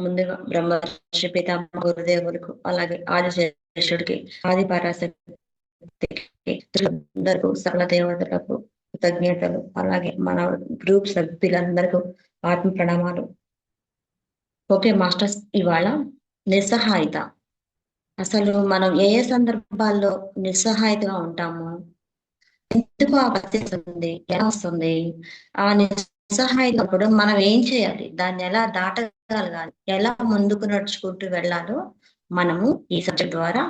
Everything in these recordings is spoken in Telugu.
ముందుగా బ్రహ్మర్షి పితామహ గురుదేవులకు, అలాగే ఆదిశేషుడికి, ఆది పరాశక్తికి, అందరికీ, సకల దేవతలకు కృతజ్ఞతలు, అలాగే మన గ్రూప్ సభ్యులందరికీ ఆత్మ ప్రణామాలు. ఓకే మాస్టర్స్, ఇవాళ నిస్సహాయత. అసలు మనం ఏ ఏ సందర్భాల్లో నిస్సహాయతగా ఉంటాము, ఎందుకు ఆ పరిస్థితి వస్తుంది, ఎలా వస్తుంది, ఆ నిస్సహాయతప్పుడు మనం ఏం చేయాలి, దాన్ని ఎలా దాటగలగాలి, ఎలా ముందుకు నడుచుకుంటూ వెళ్ళాలో మనము ఈ సబ్జెక్ట్ ద్వారా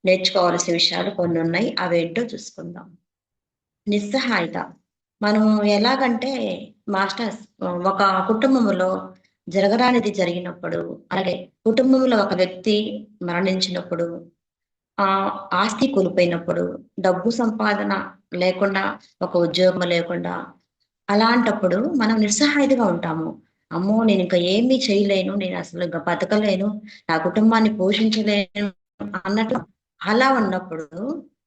నేర్చుకోవాల్సిన విషయాలు కొన్ని ఉన్నాయి. అవేంటో చూసుకుందాం. నిస్సహాయత మనం ఎలాగంటే మాస్టర్స్, ఒక కుటుంబంలో జరగరానిది జరిగినప్పుడు, అలాగే కుటుంబంలో ఒక వ్యక్తి మరణించినప్పుడు, ఆ ఆస్తి కోల్పోయినప్పుడు, డబ్బు సంపాదన లేకుండా, ఒక ఉద్యోగం లేకుండా, అలాంటప్పుడు మనం నిస్సహాయతగా ఉంటాము. అమ్మో, నేను ఇంకా ఏమీ చేయలేను, నేను అసలు ఇంకా బతకలేను, నా కుటుంబాన్ని పోషించలేను అన్నట్టు. అలా ఉన్నప్పుడు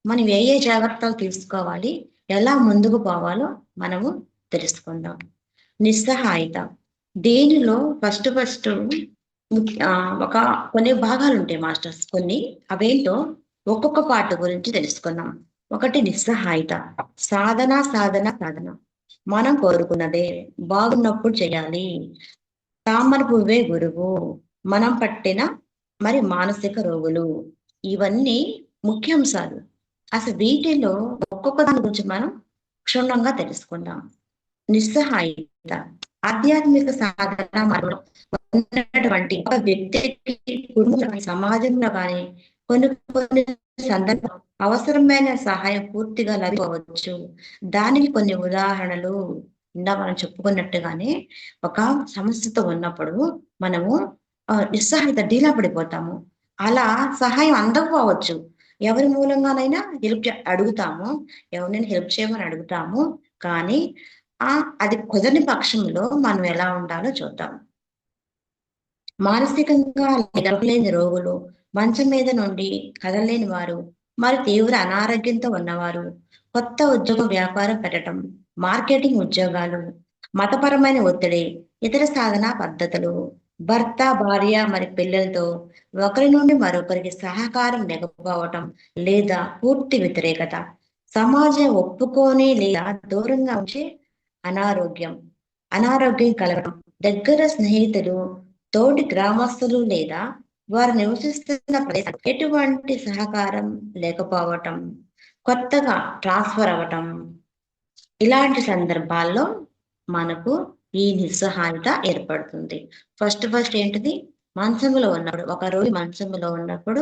మనం ఏ ఏ జాగ్రత్తలు తీసుకోవాలి, ఎలా ముందుకు పోవాలో మనము తెలుసుకుందాం. నిస్సహాయత దేనిలో ఫస్ట్ ఒక కొన్ని భాగాలు ఉంటాయి మాస్టర్స్, కొన్ని అవేంటో ఒక్కొక్క పాట గురించి తెలుసుకుందాం. ఒకటి నిస్సహాయత. సాధన సాధన సాధన. మనం కోరుకున్నదే బాగున్నప్పుడు చేయాలి. తామర పువ్వే గురువు. మనం పట్టిన మరి మానసిక రోగులు. ఇవన్నీ ముఖ్యాంశాలు. అసలు వీటిలో ఒక్కొక్క దాని గురించి మనం క్షుణ్ణంగా తెలుసుకుందాం. నిస్సహాయత ఆధ్యాత్మిక సాధన మార్గంలో ఉన్నటువంటి ఒక వ్యక్తికి, కుటుంబంలో, సమాజంలో కానీ కొన్ని కొన్ని సందర్భం అవసరమైన సహాయం పూర్తిగా లభించవచ్చు. దానికి కొన్ని ఉదాహరణలు ఇందా మనం చెప్పుకున్నట్టుగానే, ఒక సమస్యతో ఉన్నప్పుడు మనము నిస్సహాయత డీలా పడిపోతాము. అలా సహాయం అందకపోవచ్చు. ఎవరి మూలంగానైనా అడుగుతాము, ఎవరినైనా హెల్ప్ చేయమని అడుగుతాము. కానీ అది కుదరని పక్షంలో మనం ఎలా ఉండాలో చూద్దాం. మానసికంగా నిలవలేని రోగులు, మంచం మీద నుండి కదలలేని వారు, మరి తీవ్ర అనారోగ్యంతో ఉన్నవారు, కొత్త ఉద్యోగం వ్యాపారం పెట్టడం, మార్కెటింగ్ ఉద్యోగాలు, మతపరమైన ఒత్తిడి, ఇతర సాధనా పద్ధతులు, భర్త భార్య మరి పిల్లలతో ఒకరి నుండి మరొకరికి సహకారం లేకపోవటం, లేదా పూర్తి వ్యతిరేకత, సమాజం ఒప్పుకోని లేదా దూరంగా ఉంచే అనారోగ్యం, అనారోగ్యం కలగడం, దగ్గర స్నేహితులు, తోటి గ్రామస్తులు లేదా వారు నివసిస్తున్న ప్రదేశం ఎటువంటి సహకారం లేకపోవటం, కొత్తగా ట్రాన్స్ఫర్ అవ్వటం, ఇలాంటి సందర్భాల్లో మనకు ఈ నిస్సహాయత ఏర్పడుతుంది. ఫస్ట్ ఏంటిది, మంచంలో ఉన్నప్పుడు, ఒక రోజు మంచంలో ఉన్నప్పుడు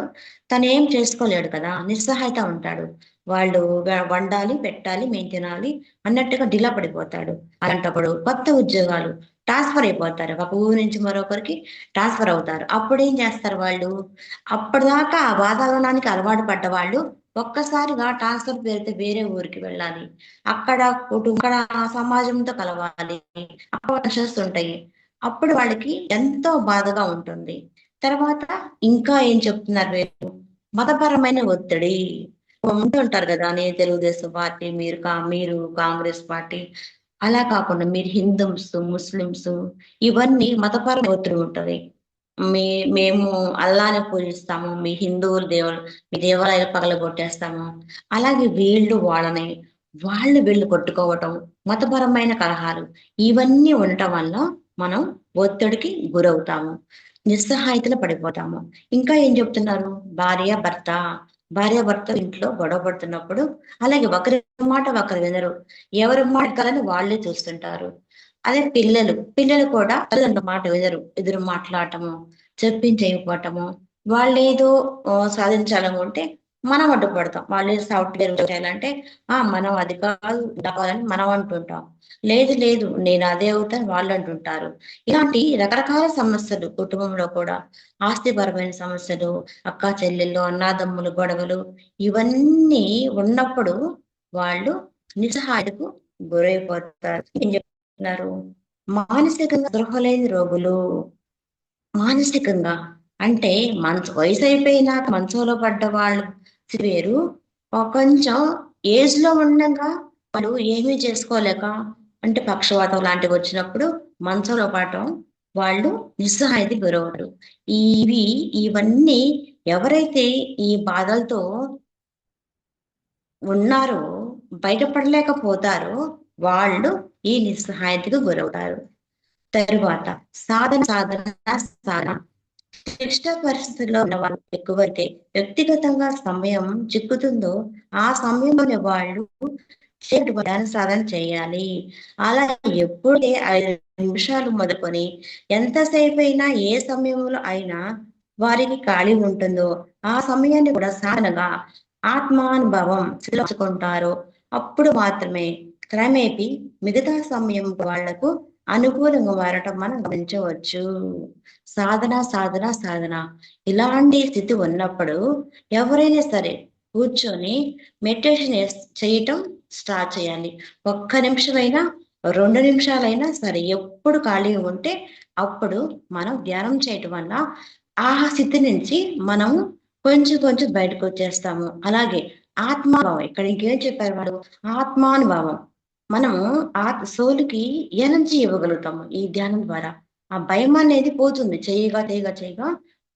తను ఏం చేసుకోలేడు కదా, నిస్సహాయత ఉంటాడు. వాళ్ళు వండాలి, పెట్టాలి, మేము తినాలి అన్నట్టుగా డిలా పడిపోతాడు. అలాంటప్పుడు కొత్త ఉద్యోగాలు, ట్రాన్స్ఫర్ అయిపోతారు, ఒక ఊరు నుంచి మరొకరికి ట్రాన్స్ఫర్ అవుతారు. అప్పుడు ఏం చేస్తారు వాళ్ళు, అప్పటిదాకా ఆ వాతావరణానికి అలవాటు పడ్డ వాళ్ళు ఒక్కసారిగా ట్రాన్స్ఫర్ పేరుతో వేరే ఊరికి వెళ్ళాలి. అక్కడ అక్కడ సమాజంతో కలవాలి, టెన్షన్స్ ఉంటాయి. అప్పుడు వాళ్ళకి ఎంతో బాధగా ఉంటుంది. తర్వాత ఇంకా ఏం చెప్తున్నారు వీళ్ళు, మతపరమైన ఒత్తిడి. ఉంటుంటారు కదా, నేను తెలుగుదేశం పార్టీ, మీరు కాంగ్రెస్ పార్టీ, అలా కాకుండా మీరు హిందూస్, ముస్లిమ్స్, ఇవన్నీ మతపరమైన ఒత్తిడి ఉంటది. మీ మేము అల్లాని పూజిస్తాము, మీ హిందువులు మీ దేవాలయాలు పగలగొట్టేస్తాము. అలాగే వీళ్ళు కొట్టుకోవటం, మతపరమైన కలహాలు, ఇవన్నీ ఉండటం వల్ల మనం ఒత్తిడికి గురవుతాము, నిస్సహాయతలో పడిపోతాము. ఇంకా ఏం చెప్తున్నారు, భార్య భర్త ఇంట్లో గొడవ పడుతున్నప్పుడు, అలాగే ఒకరి మాట ఒకరు వినరు, ఎవరి మాట కాలని వాళ్ళే చూస్తుంటారు. అదే పిల్లలు కూడా తల్లిదండ్రుల మాట వినరు, ఎదురు మాట్లాడటము, చెప్పించేయకపోవటము, వాళ్ళేదో సాధించాలనుకుంటే మనం అడ్డుపడతాం. వాళ్ళు సాఫ్ట్వేర్ చేయాలంటే మనం అది కాదు ఇది కావాలని మనం అంటుంటాం. లేదు లేదు నేను అదే అవుతాను వాళ్ళు అంటుంటారు. ఇలాంటి రకరకాల సమస్యలు కుటుంబంలో కూడా, ఆస్తిపరమైన సమస్యలు, అక్కా చెల్లెళ్ళు, అన్నాదమ్ములు గొడవలు, ఇవన్నీ ఉన్నప్పుడు వాళ్ళు నిస్సహాయతకు గురైపోతారు. ఏం చెప్తున్నారు, మానసికంగా స్పృహ లేని రోగులు. మానసికంగా అంటే వయసు అయిపోయినాక మంచంలో పడ్డ వాళ్ళు వేరు, కొంచెం ఏజ్ లో ఉండగా వాళ్ళు ఏమీ చేసుకోలేక, అంటే పక్షవాతం లాంటివి వచ్చినప్పుడు మంచంలో పడటం వాళ్ళు నిస్సహాయతకి గురవుతారు. ఇవన్నీ ఎవరైతే ఈ బాధలతో ఉన్నారో, బయటపడలేకపోతారో వాళ్ళు ఈ నిస్సహాయతకు గురవుతారు. తరువాత సాధన. క్లిష్ట పరిస్థితుల్లో ఉన్నవాళ్ళు ఎక్కువైతే వ్యక్తిగతంగా సమయం చిక్కుతుందో ఆ సమయంలోనే వాళ్ళు ధ్యాన సాధన చేయాలి. అలా ఎప్పుడే 5 నిమిషాలు మొదలుకొని ఎంతసేపు అయినా ఏ సమయంలో అయినా వారికి ఖాళీ ఉంటుందో ఆ సమయాన్ని కూడా సాధనగా ఆత్మానుభవం తెలుసుకుంటారో అప్పుడు మాత్రమే క్రమేపీ మిగతా సమయం వాళ్లకు అనుకూలంగా మారటం మనం గమనించవచ్చు. సాధన. ఇలాంటి స్థితి ఉన్నప్పుడు ఎవరైనా సరే కూర్చొని మెడిటేషన్ చేయటం స్టార్ట్ చేయాలి. ఒక్క నిమిషమైనా, 2 నిమిషాలైనా సరే ఎప్పుడు ఖాళీగా ఉంటే అప్పుడు మనం ధ్యానం చేయటం వల్ల ఆ స్థితి నుంచి మనము కొంచెం బయటకొచ్చేస్తాము. అలాగే ఆత్మానుభవం ఇక్కడ ఇంకేం చెప్పారు వాడు? ఆత్మానుభవం. మనము సోలుకి ఎనర్జీ ఇవ్వగలుగుతాము ఈ ధ్యానం ద్వారా. ఆ భయం అనేది పోతుంది. చేయగా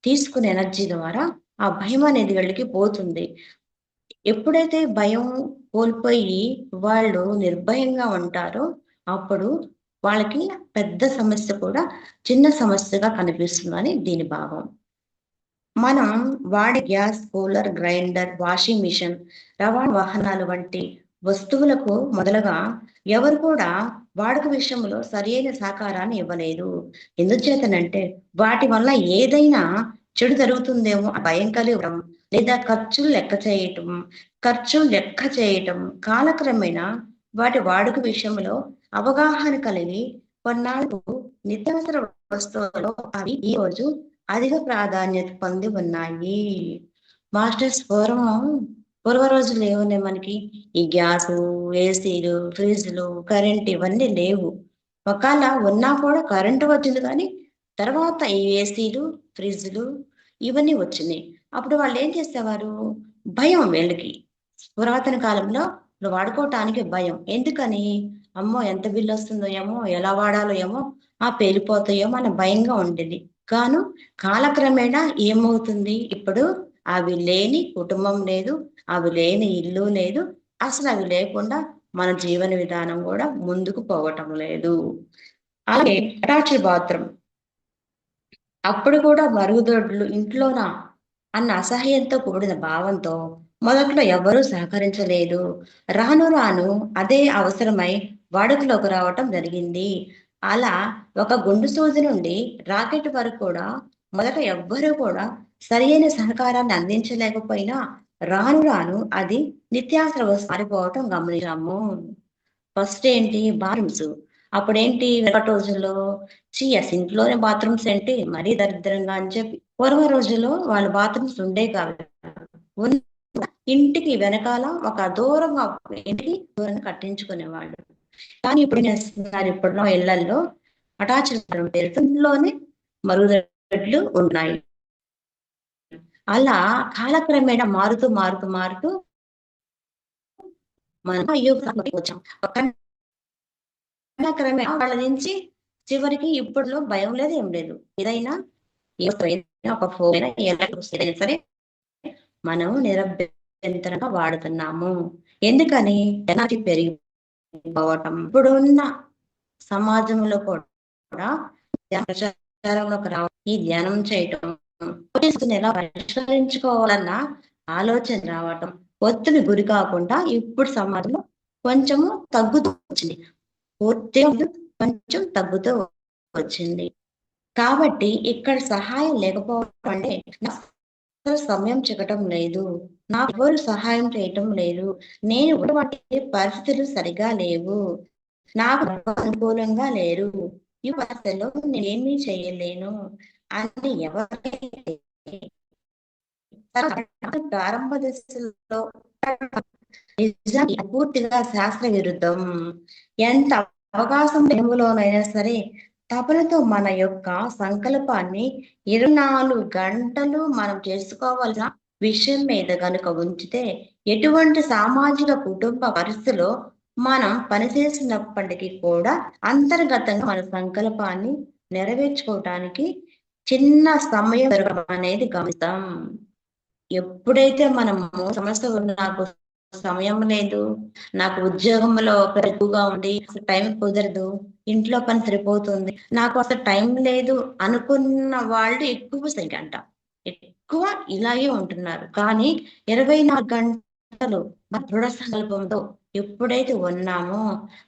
తీసుకునే ఎనర్జీ ద్వారా ఆ భయం అనేది వీళ్ళకి పోతుంది. ఎప్పుడైతే భయం కోల్పోయి వాళ్ళు నిర్భయంగా ఉంటారో అప్పుడు వాళ్ళకి పెద్ద సమస్య కూడా చిన్న సమస్యగా కనిపిస్తుందని దీని భావం. మనం వాడే gas, cooler, grinder, washing machine, రవాణా వాహనాలు వంటి వస్తువులకు మొదలుగా ఎవరు కూడా వాడుక విషయంలో సరియైన సహకారాన్ని ఇవ్వలేదు. ఎందుచేతనంటే వాటి వల్ల ఏదైనా చెడు జరుగుతుందేమో భయం కలగడం లేదా ఖర్చులు లెక్క చేయటం కాలక్రమేణా వాటి వాడుక విషయంలో అవగాహన కలిగి కొన్నాళ్ళకు నిత్యావసర వస్తువులు అవి ఈ రోజు అధిక ప్రాధాన్యత పొంది ఉన్నాయి. మాస్టర్స్ పూర్వ రోజులు ఏమున్నాయి మనకి? ఈ గ్యాసు, ఏసీలు, ఫ్రిడ్జ్లు, కరెంట్ ఇవన్నీ లేవు. ఒకవేళ ఉన్నా కూడా కరెంటు వచ్చింది కానీ తర్వాత ఈ ఏసీలు, ఫ్రిడ్జ్లు ఇవన్నీ వచ్చినాయి. అప్పుడు వాళ్ళు ఏం చేసేవారు? భయం వీళ్ళకి. పురాతన కాలంలో వాడుకోవటానికి భయం. ఎందుకని? అమ్మో ఎంత బిల్లు వస్తుందో ఏమో, ఎలా వాడాలో ఏమో, పేలిపోతాయేమో అన్న భయంగా ఉండేది. కాలక్రమేణా ఏమవుతుంది? ఇప్పుడు అవి లేని కుటుంబం లేదు, అవి లేని ఇల్లు లేదు, అసలు అవి లేకుండా మన జీవన విధానం కూడా ముందుకు పోవటం లేదు. అలాగే అటాచ్డ్ బాత్రూమ్. అప్పుడు కూడా మరుగుదొడ్లు ఇంట్లోనా అన్న అసహ్యంతో కూడిన భావంతో మొదట్లో ఎవ్వరూ సహకరించలేదు. రాను అదే అవసరమై వాడుకలోకి రావటం జరిగింది. అలా ఒక గుండు సూది నుండి రాకెట్ వరకు కూడా మొదట ఎవ్వరూ కూడా సరియైన సహకారాన్ని అందించలేకపోయినా రాను అది నిత్యావసర వస్తువు మారిపోవటం గమనించాము. ఫస్ట్ ఏంటి? బాత్రూమ్స్. అప్పుడేంటి వెనకటి రోజుల్లో అసలు ఇంట్లోనే బాత్రూమ్స్ ఏంటి మరీ దరిద్రంగా అని చెప్పి పూర్వ రోజుల్లో వాళ్ళ బాత్రూమ్స్ ఉండే కాదు. ఇంటికి వెనకాల ఒక ఇంటికి దూరంగా కట్టించుకునేవాళ్ళు. కానీ ఇప్పుడు చేస్తున్నారు, ఇప్పుడున్న ఇళ్లల్లో అటాచ్డ్ బాత్రూమ్ ఇంట్లోనే మరుగుదొడ్లు ఉన్నాయి. అలా కాలక్రమేణా మారుతూ మనం వచ్చాం. కాలక్రమేణా వాళ్ళ నుంచి చివరికి ఇప్పట్లో భయం లేదు, ఏం లేదు. ఏదైనా ఒక ఫోన్ అయినా సరే మనం నిరభ్యంతరంగా వాడుతున్నాము. ఎందుకని? ఎనర్జీ పెరిగిపోవటం. ఇప్పుడున్న సమాజంలో కూడా ప్రచారంలోకి రావడం, ఈ ధ్యానం చేయటం, ఎలా పరిష్కరించుకోవాలన్న ఆలోచన రావటం, ఒత్తిడి గురి కాకుండా ఇప్పుడు సమాజంలో కొంచెము తగ్గుతూ వచ్చింది. కొంచెం తగ్గుతూ వచ్చింది. కాబట్టి ఇక్కడ సహాయం లేకపోవడం అంటే సమయం చిక్కటం లేదు, నాకు ఎవరు సహాయం చేయటం లేదు, నేను ఉన్నటువంటి పరిస్థితులు సరిగా లేవు, నాకు అనుకూలంగా లేరు, ఈ పరిస్థితుల్లో నేనేమీ చేయలేను అని ఎవరైతే ప్రారంభ దశలో నిజానికి పూర్తిగా శాస్త్ర విరుద్ధం. ఎంత అవకాశం టైములోనైనా సరే తపనతో మన యొక్క సంకల్పాన్ని 24 గంటలు మనం చేసుకోవాల్సిన విషయం మీద కనుక ఉంచితే ఎటువంటి సామాజిక కుటుంబ పరిస్థితిలో మనం పనిచేసినప్పటికీ కూడా అంతర్గతంగా మన సంకల్పాన్ని నెరవేర్చుకోవటానికి చిన్న సమయం దొరకడం అనేది గమనిస్తాం. ఎప్పుడైతే మనము సమస్య నాకు సమయం లేదు, నాకు ఉద్యోగంలో ఎక్కువగా ఉంది, అసలు టైం కుదరదు, ఇంట్లో పని సరిపోతుంది, నాకు అసలు టైం లేదు అనుకున్న వాళ్ళు ఎక్కువ సంఖ్య అంట. ఎక్కువ ఇలాగే ఉంటున్నారు. కానీ 24 గంటలు దృఢ సంకల్పంతో ఎప్పుడైతే ఉన్నామో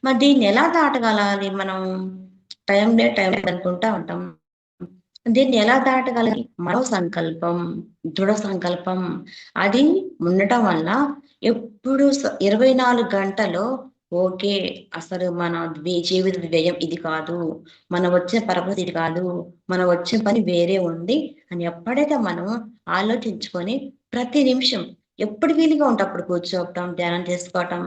మరి దీన్ని ఎలా దాటగలాలి మనం? టైం లేదు అనుకుంటా ఉంటాం. దీన్ని ఎలా దాటగలగాలి? సంకల్పం, దృఢ సంకల్పం అది ఉండటం వల్ల ఎప్పుడు 24 గంటలు ఓకే. అసలు మన జీవిత వ్యయం ఇది కాదు, మనం వచ్చే పరపతి ఇది కాదు, మనం వచ్చే పని వేరే ఉంది అని ఎప్పుడైతే మనం ఆలోచించుకొని ప్రతి నిమిషం ఎప్పుడు వీలుగా ఉంటే అప్పుడు కూర్చోవటం, ధ్యానం చేసుకోవటం.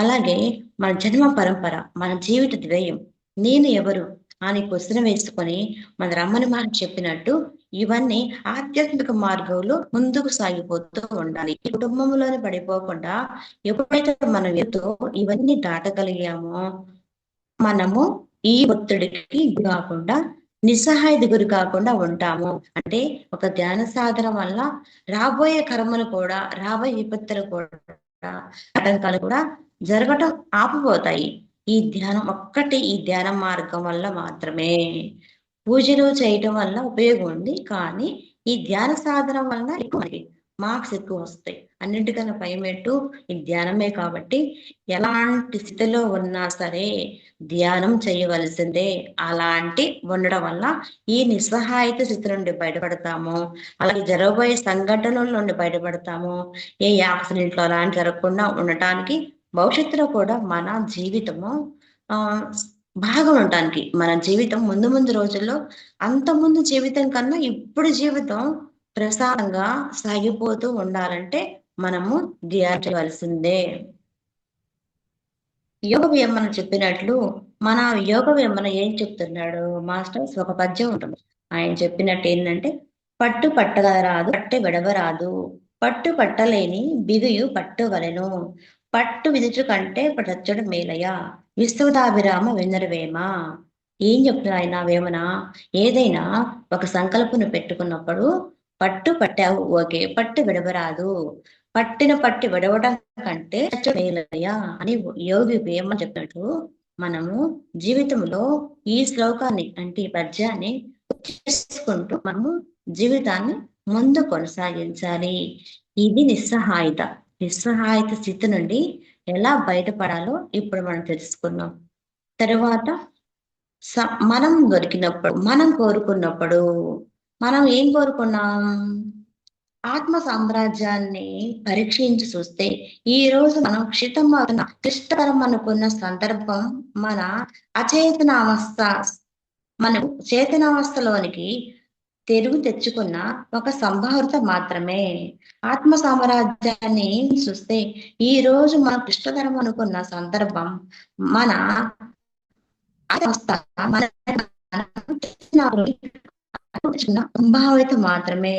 అలాగే మన జన్మ పరంపర, మన జీవిత ధ్యేయం, నేను ఎవరు అని క్వశ్చన్ వేసుకొని మన రమణ మహర్షి చెప్పినట్టు ఇవన్నీ ఆధ్యాత్మిక మార్గంలో ముందుకు సాగిపోతూ ఉండాలి. ఈ కుటుంబంలోనే పడిపోకుండా ఎప్పుడైతే మనం ఎదుతో ఇవన్నీ దాటగలిగామో మనము ఈ ఒత్తిడికి గురి కాకుండా, నిస్సహాయత గురి కాకుండా ఉంటాము. అంటే ఒక ధ్యాన సాధన వల్ల రాబోయే కర్మలు కూడా, రాబోయే విపత్తులు కూడా, ఆటంకాలు కూడా జరగటం ఆపిపోతాయి. ఈ ధ్యాన మార్గం వల్ల మాత్రమే. పూజలు చేయటం వల్ల ఉపయోగం ఉంది. కానీ ఈ ధ్యాన సాధన వల్ల మనకి మార్క్స్ ఎక్కువ వస్తాయి. అన్నింటికన్నా పైమెట్టు ఈ ధ్యానమే కాబట్టి ఎలాంటి స్థితిలో ఉన్నా సరే ధ్యానం చేయవలసిందే. అలాంటి ఉండడం వల్ల ఈ నిస్సహాయత స్థితి నుండి బయటపడతాము. అలాగే జరగబోయే సంఘటనల నుండి బయటపడతాము. ఏ యాక్సిడెంట్లు అలాంటి జరగకుండా ఉండటానికి భవిష్యత్తులో కూడా మన జీవితము బాగా ఉండటానికి, మన జీవితం ముందు ముందు రోజుల్లో అంతకుముందు జీవితం కన్నా ఇప్పుడు జీవితం ప్రశాంతంగా సాగిపోతూ ఉండాలంటే మనము ధ్యానం చేయవలసిందే. యోగ వేమన చెప్పినట్లు మన యోగ వేమన ఏం చెప్తున్నాడు మాస్టర్స్? ఒక పద్యం ఉంటుంది. ఆయన చెప్పినట్టు ఏంటంటే, పట్టు పట్టరాదు పట్టె విడవరాదు, పట్టు పట్టలేని బిగుయు పట్టువలెను, పట్టు విదుచు కంటే పటచ్చడు మేలయ, విశ్వదాభిరామ వినరవేమ. ఏం చెప్తున్నారు ఆయన వేమన? ఏదైనా ఒక సంకల్పను పెట్టుకున్నప్పుడు పట్టు పట్టావు ఓకే, పట్టు విడవరాదు, పట్టిన పట్టి విడవడం కంటే మేలయ్యా అని యోగి వేమ చెప్పినట్టు మనము జీవితంలో ఈ శ్లోకాన్ని అంటే ఈ పద్యాన్ని చేసుకుంటూ మనము జీవితాన్ని ముందు కొనసాగించాలి. ఇది నిస్సహాయత. నిస్సహాయత స్థితి నుండి ఎలా బయటపడాలో ఇప్పుడు మనం తెలుసుకున్నాం. తరువాత మనం దొరికినప్పుడు, మనం కోరుకున్నప్పుడు మనం ఏం కోరుకున్నాం? ఆత్మ సామ్రాజ్యాన్ని పరీక్షించి చూస్తే ఈ రోజు మనం క్లిష్టతరం అనుకున్న సందర్భం మన అచేతనావస్థ, మనం చేతనావస్థలోనికి తెలుగు తెచ్చుకున్న ఒక సంభావిత మాత్రమే. ఆత్మ సామ్రాజ్యాన్ని చూస్తే ఈ రోజు మనం క్లిష్టతరం అనుకున్న సందర్భం మన సంభావిత మాత్రమే.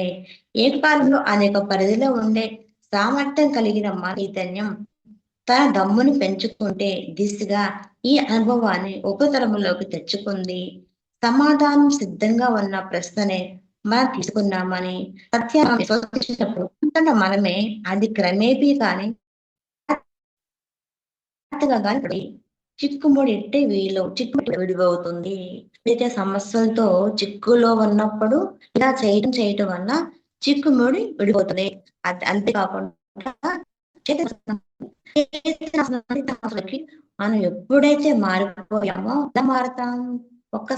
ఏకకాలంలో అనేక పరిధిలో ఉండే సామర్థ్యం కలిగిన మా చైతన్యం తన దమ్మును పెంచుకుంటే దిశగా ఈ అనుభవాన్ని ఉపతరములోకి తెచ్చుకుంది. సమాధానం సిద్ధంగా ఉన్న ప్రశ్ననే మనం తీసుకున్నామని సత్యాన్ని విశ్వసించినప్పుడు మనమే అది క్రమేపీ కానీ చిక్కుముడి ఇట్టే చిక్కుముడి విడివవుతుంది. అయితే సమస్యలతో చిక్కులో ఉన్నప్పుడు ఇలా చేయటం వల్ల చిక్కుముడి విడిపోతుంది. అంతేకాకుండా మనం ఎప్పుడైతే మారిపోయామో ఎలా మారుతాం? ఒక్క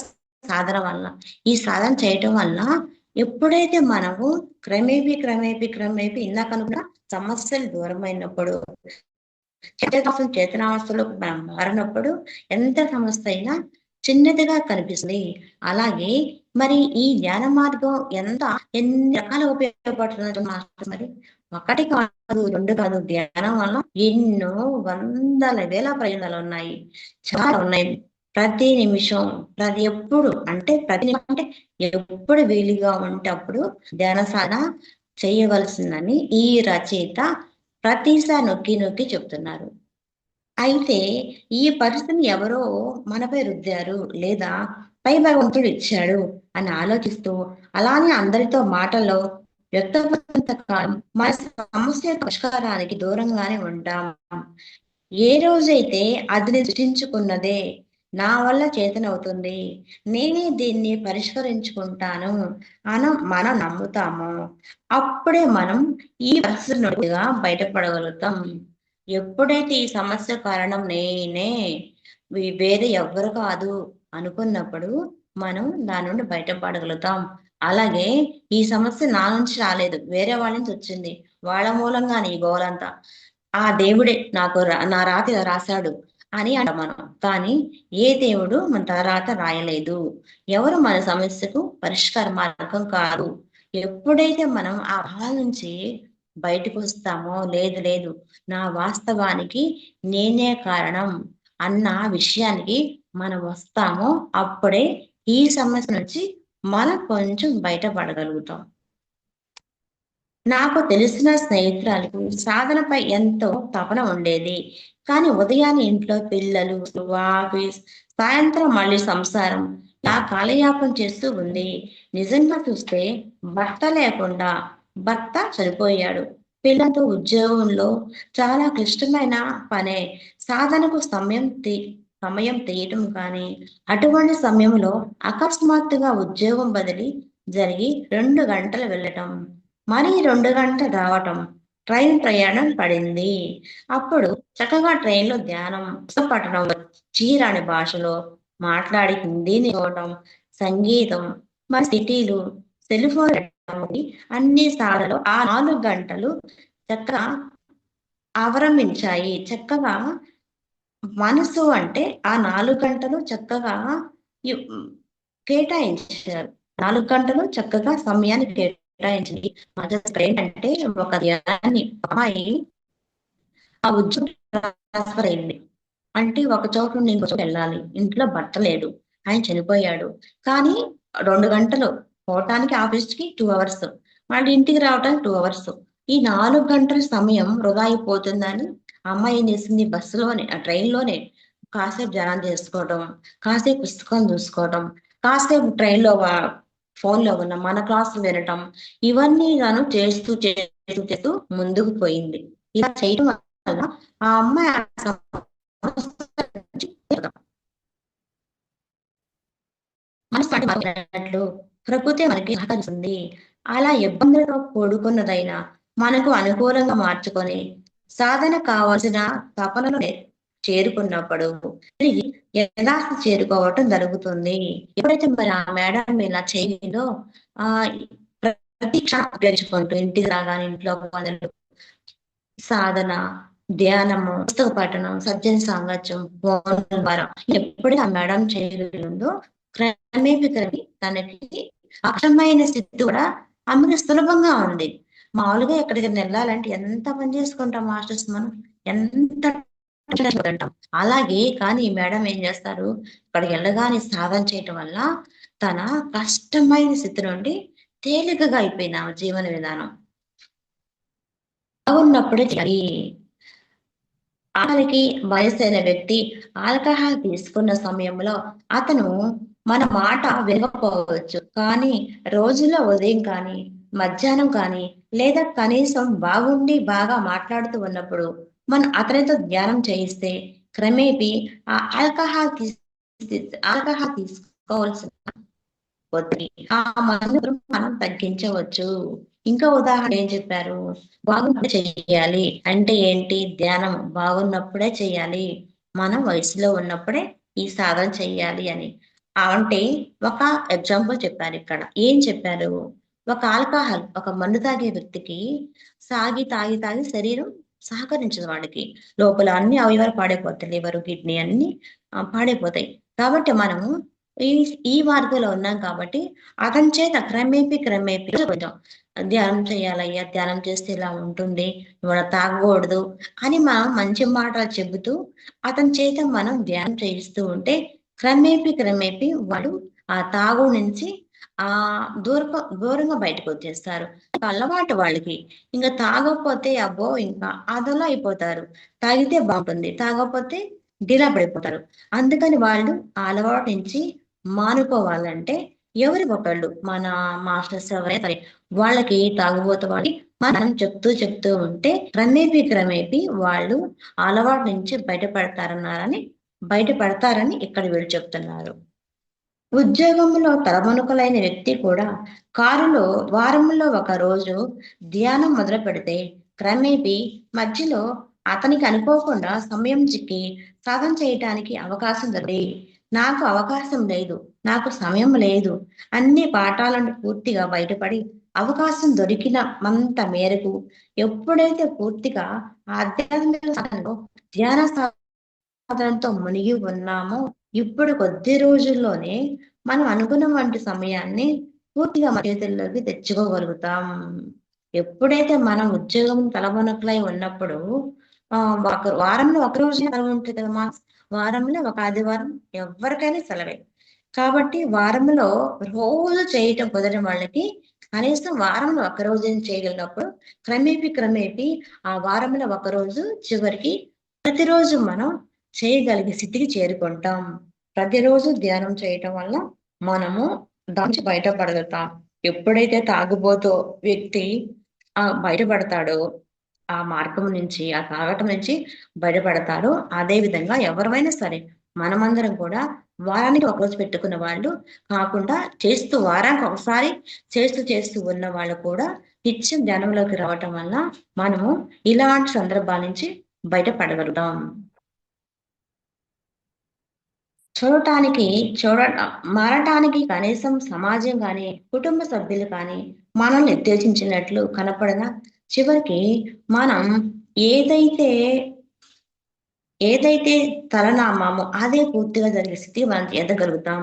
సాధన వల్ల. ఈ సాధన చేయటం వల్ల ఎప్పుడైతే మనము క్రమేపీ ఇందాక అనుకున్న సమస్యలు దూరమైనప్పుడు, చేతనావస్థలోకి మనం మారినప్పుడు ఎంత సమస్య అయినా చిన్నదిగా కనిపిస్తుంది. అలాగే మరి ఈ జ్ఞాన మార్గం ఎన్ని రకాలుగా ఉపయోగపడుతుంది మరి? ఒకటి కాదు, రెండు కాదు, ధ్యానం వల్ల ఎన్నో వందల వేల ప్రయోజనాలు ఉన్నాయి, చాలా ఉన్నాయి. ప్రతి నిమిషం ఎప్పుడు ఎప్పుడు వీలుగా ఉంటే అప్పుడు ధ్యాన సాధన చేయవలసిందని ఈ రచయిత ప్రతిసారి నొక్కి చెప్తున్నారు. అయితే ఈ పరిస్థితిని ఎవరో మనపై రుద్దారు లేదా పై భగవంతుడు ఇచ్చాడు అని ఆలోచిస్తూ అలానే అందరితో మాటల్లో వ్యక్తపరిచినంత కాలం మన సమస్య పరిష్కారానికి దూరంగానే ఉంటాం. ఏ రోజైతే అది నేను సృష్టించుకున్నదే నా వల్ల చేతనవుతుంది, నేనే దీన్ని పరిష్కరించుకుంటాను మనం నమ్ముతామో అప్పుడే మనం ఈ పరిస్థితి నుండిగా బయటపడగలుగుతాం. ఎప్పుడైతే ఈ సమస్య కారణం నేనే, వేరే ఎవ్వరు కాదు అనుకున్నప్పుడు మనం దాని నుండి బయటపడగలుగుతాం. అలాగే ఈ సమస్య నా నుంచి రాలేదు, వేరే వాళ్ళ నుంచి వచ్చింది. వాళ్ళ మూలంగానే ఈ గోలంతా. ఆ దేవుడే నాకు నా రాత ఇలా రాశాడు అని అంటాం మనం. కానీ ఏ దేవుడు మన రాత రాయలేదు. ఎవరు మన సమస్యకు పరిష్కార మార్గం కాదు. ఎప్పుడైతే మనం ఆ భావం నుంచి బయటకొస్తామో, లేదు లేదు నా వాస్తవానికి నేనే కారణం అన్న విషయానికి మనం వస్తామో, అప్పుడే ఈ సమస్య నుంచి మనం కొంచెం బయటపడగలుగుతాం. నాకు తెలిసిన స్నేహితురాలికి సాధనపై ఎంతో తపన ఉండేది. కానీ ఉదయాన్నే ఇంట్లో పిల్లలు, ఆఫీస్, సాయంత్రం మళ్ళీ సంసారం ఇలా కాలయాపన చేస్తూ ఉంది. నిజంగా చూస్తే భర్త లేకుండా భర్త చనిపోయాడు. పిల్లలతో ఉద్యోగంలో చాలా క్లిష్టమైన పనే. సాధనకు సమయం తీయటం కానీ, అటువంటి సమయంలో అకస్మాత్తుగా ఉద్యోగం బదిలీ జరిగి 2 గంటలు వెళ్ళటం. మరి 2 గంటలు రావటం. ట్రైన్ ప్రయాణం పడింది. అప్పుడు చక్కగా ట్రైన్‌లో ధ్యానం, పఠనం, వచ్చీ రాని భాషలో మాట్లాడి హిందీ నేర్చుకోవటం, సంగీతం, మరి సిటీలు, సెల్ ఫోన్ అన్ని సాధనలు ఆ 4 గంటలు చక్కగా అవలంబించాయి. చక్కగా మనసు అంటే ఆ 4 గంటలు చక్కగా యు కేటాయించారు. 4 గంటలు చక్కగా సమయాన్ని కేటాయించింది. ఏంటంటే ఒక ధ్యానాన్ని అమ్మాయి ఆ ఉద్యోగం ట్రాన్స్‌ఫర్ అయింది. అంటే ఒక చోట నుండి ఇంకో చోటకెళ్ళాలి. ఇంట్లో భర్త లేడు. ఆయన చనిపోయాడు. కానీ 2 గంటలు పోవటానికి ఆఫీస్‌కి 2 అవర్స్. మళ్ళీ ఇంటికి రావటానికి 2 అవర్స్. ఈ 4 గంటల సమయం వృధా అయిపోతుందని ఆ అమ్మాయి ఏం చేసింది బస్సులోనే ట్రైన్‌లోనే కాసేపు ధ్యానం చేసుకోవటం, కాసేపు పుస్తకం చూసుకోవటం, కాసేపు ట్రైన్‌లో ఫోన్‌లో ఉన్న మన క్లాసులు వినటం, ఇవన్నీ గాను చేస్తూ ముందుకు పోయింది. ఇలా చేయటం వల్ల ఆ అమ్మాయి మనసు ప్రకృతి మనకి సహకరిస్తుంది. అలా ఇబ్బందులతో కూడుకున్నదైనా మనకు అనుకూలంగా మార్చుకొని సాధన కావాల్సిన తపనను చేరుకున్నప్పుడు తిరిగి యథాస్థితి చేరుకోవటం జరుగుతుంది. ఎప్పుడైతే మరి ఆ మేడం ఇలా చేయిందో ప్రతి క్షణం ఉపయోగించుకుంటూ ఇంటికి రాగానే ఇంట్లో పనులు, సాధన, ధ్యానము, పుస్తక పఠనం, సజ్జన సాంగత్యం, ఫోన్ ద్వారా ఎప్పుడైతే ఆ మేడం చేయగలిగిందో క్రమేపీ తనకి అక్షమైన స్థితి కూడా ఆమెకి సులభంగా ఉంది. మామూలుగా ఎక్కడికైనా వెళ్ళాలంటే ఎంత పని చేసుకుంటాం మాస్టర్స్ మనం. ఎంత అంటాం. అలాగే కానీ ఈ మేడం ఏం చేస్తారు, అక్కడికి వెళ్ళగానే సాధన చేయటం వల్ల తన కష్టమైన స్థితి నుండి తేలికగా అయిపోయింది ఆమె జీవన విధానం. బాగున్నప్పుడే చేయాలి. ఆఖరికి వయసైన వ్యక్తి ఆల్కహాల్ తీసుకున్న సమయంలో అతను మన మాట వినకపోవచ్చు. కానీ రోజులో ఉదయం కానీ, మధ్యాహ్నం కానీ లేదా కనీసం బాగుండి బాగా మాట్లాడుతూ ఉన్నప్పుడు మనం అతనితో ధ్యానం చేయిస్తే క్రమేపీ ఆ ఆల్కహాల్ తీసుకోవాల్సిన ఒత్తిడి ఆ మందును మనం తగ్గించవచ్చు. ఇంకా ఉదాహరణ ఏం చెప్పారు? బాగున్నప్పుడే చెయ్యాలి. అంటే ఏంటి? ధ్యానం బాగున్నప్పుడే చెయ్యాలి. మనం వయసులో ఉన్నప్పుడే ఈ సాధన చెయ్యాలి అని. అంటే ఒక ఎగ్జాంపుల్ చెప్పారిక్కడ. ఏం చెప్పారు? ఒక మందు తాగే వ్యక్తికి తాగి శరీరం సహకరించదు వాడికి. లోపల అన్ని అవయవాలు పాడైపోతాయి. లివరు, కిడ్నీ అన్నీ పాడైపోతాయి. కాబట్టి మనము ఈ ఈ మార్గంలో ఉన్నాం కాబట్టి అతని చేత క్రమేపీ కొంచెం ధ్యానం చేయాలయ్యా, ధ్యానం చేస్తే ఇలా ఉంటుంది, మనం తాగకూడదు అని మనం మంచి మాటలు చెబుతూ అతని చేత మనం ధ్యానం చేయిస్తూ ఉంటే క్రమేపీ వాడు ఆ తాగుడు నుంచి ఆ దూరంగా బయటకు వచ్చేస్తారు. అలవాటు వాళ్ళకి. ఇంకా తాగకపోతే అబ్బో! ఇంకా అదోలా అయిపోతారు. తాగితే బాగుంటుంది. తాగకపోతే డీలా పడిపోతారు. అందుకని వాళ్ళు ఆ అలవాటు నుంచి మానుకోవాలంటే ఎవరికొకళ్ళు మన మాస్టర్స్ ఎవరైనా సరే వాళ్ళకి తాగుబోతు వాళ్ళకి మనం చెప్తూ ఉంటే క్రమేపీ వాళ్ళు ఆ అలవాటు నుంచి బయటపడతారని ఇక్కడ వీళ్ళు చెప్తున్నారు. ఉద్యోగంలో తలమునకలైన వ్యక్తి కూడా కారులో వారంలో ఒక రోజు ధ్యానం మొదలుపెడితే క్రమేపీ మధ్యలో అతనికి అనుకోకుండా సమయం చిక్కి సాధన చేయటానికి అవకాశం దొరికింది. నాకు అవకాశం లేదు, నాకు సమయం లేదు, అన్ని పాఠాలను పూర్తిగా బయటపడి అవకాశం దొరికినంత మేరకు ఎప్పుడైతే పూర్తిగా ఆధ్యాత్మిక సాధనలో ధ్యాన సాధనతో మునిగి ఉన్నామో ఇప్పుడు కొద్ది రోజుల్లోనే మనం అనుకున్న వంటి సమయాన్ని పూర్తిగా మన చేతుల్లోకి తెచ్చుకోగలుగుతాం. ఎప్పుడైతే మనం ఉద్యోగం తలమునకలై ఉన్నప్పుడు వారంలో ఒక రోజే సెలవు ఉంటుంది కదా వారంలో ఒక ఆదివారం ఎవరికైనా సెలవే. కాబట్టి వారంలో రోజు చేయటం కుదరని వాళ్ళకి కనీసం వారంలో ఒక రోజైనా చేయగలిగినప్పుడు క్రమేపీ ఆ వారంలో ఒక రోజు చివరికి ప్రతిరోజు మనం చేయగలిగే స్థితికి చేరుకుంటాం. ప్రతిరోజు ధ్యానం చేయటం వల్ల మనము దాని నుంచి బయటపడగలుగుతాం. ఎప్పుడైతే తాగుబోతు వ్యక్తి బయటపడతాడో, ఆ మార్గం నుంచి, ఆ తాగటం నుంచి బయటపడతాడో, అదే విధంగా ఎవరమైనా సరే మనమందరం కూడా వారానికి ఒకరోజు పెట్టుకున్న వాళ్ళు కాకుండా వారానికి ఒకసారి చేస్తూ ఉన్న వాళ్ళు కూడా నిత్యం ధ్యానంలోకి రావటం వల్ల మనము ఇలాంటి సందర్భాల నుంచి బయటపడగలుగుతాం. చూడటానికి చూడ మారటానికి కనీసం సమాజం గాని, కుటుంబ సభ్యులు కానీ మనల్ని నిర్దేశించినట్లు కనపడగా చివరికి మనం ఏదైతే ఏదైతే తలనామామో అదే పూర్తిగా జరిగే స్థితికి మనం ఎదగలుగుతాం.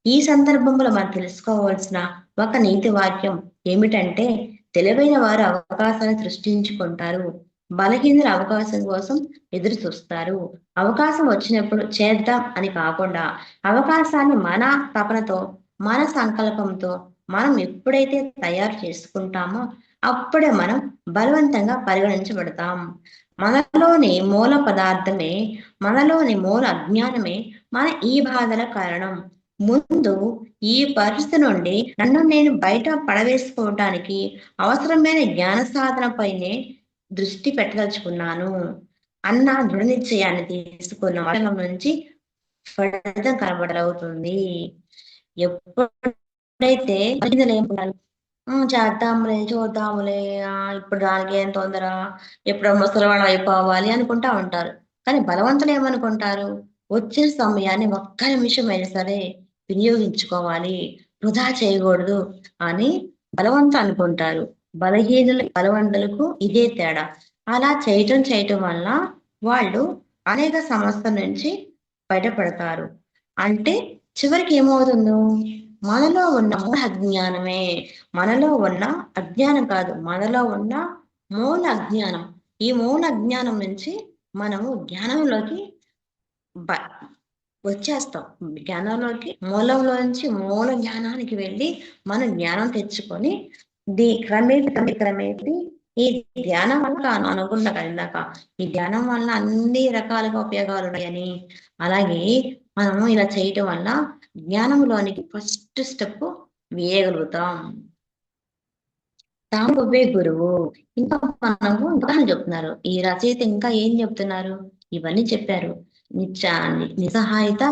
ఈ సందర్భంలో మనం తెలుసుకోవాల్సిన ఒక నీతి వాక్యం ఏమిటంటే, తెలివైన వారు అవకాశాన్ని సృష్టించుకుంటారు. బలహీనులు అవకాశం కోసం ఎదురు చూస్తారు. అవకాశం వచ్చినప్పుడు చేద్దాం అని కాకుండా, అవకాశాన్ని మన తపనతో, మన సంకల్పంతో మనం ఎప్పుడైతే తయారు చేసుకుంటామో, అప్పుడే మనం బలవంతంగా పరిగణించబడతాం. మనలోని మూల పదార్థమే, మనలోని మూల అజ్ఞానమే మన ఈ బాధల కారణం. ముందు ఈ పరిస్థితి నుండి నన్ను నేను బయట పడవేసుకోవటానికి అవసరమైన జ్ఞాన సాధన పైనే దృష్టి పెట్టదలుచుకున్నాను అన్న దృఢ నిశ్చయాన్ని తీసుకున్న వాటం నుంచి ఫలితం కనబడవుతుంది. ఎప్పుడైతే చేద్దాంలే, చూద్దాంలే, ఇప్పుడు దానికి ఏం తొందర, ఎప్పుడో ముసలివాళ్ళం అయిపోవాలి అనుకుంటా ఉంటారు. కానీ బలవంతులు ఏమనుకుంటారు? వచ్చిన సమయాన్ని ఒక్క నిమిషం అయినా సరే వినియోగించుకోవాలి, వృధా చేయకూడదు అని బలవంతులు అనుకుంటారు. బలవంతులకు ఇదే తేడా. అలా చేయటం వల్ల వాళ్ళు అనేక సమస్యల నుంచి బయటపడతారు. అంటే చివరికి ఏమవుతుందో, మనలో ఉన్న మూల అజ్ఞానమే, మనలో ఉన్న అజ్ఞానం కాదు, మనలో ఉన్న మూల అజ్ఞానం. ఈ మూల అజ్ఞానం నుంచి మనము జ్ఞానంలోకి వచ్చేస్తాం. జ్ఞానంలోకి మూలంలోంచి మూల జ్ఞానానికి వెళ్ళి మనం జ్ఞానం తెచ్చుకొని క్రమేపీ ఈ ధ్యానం వల్ల అనుకున్నా కదా ఇందాక, ఈ ధ్యానం వల్ల అన్ని రకాలుగా ఉపయోగాలు ఉన్నాయని, అలాగే మనము ఇలా చేయటం వల్ల జ్ఞానంలోనికి ఫస్ట్ స్టెప్ వేయగలుగుతాం. తామువే గురువు. ఇంకా మనము చెప్తున్నారు. ఈ రచయిత ఇంకా ఏం చెప్తున్నారు? ఇవన్నీ చెప్పారు. నిస్సహాయత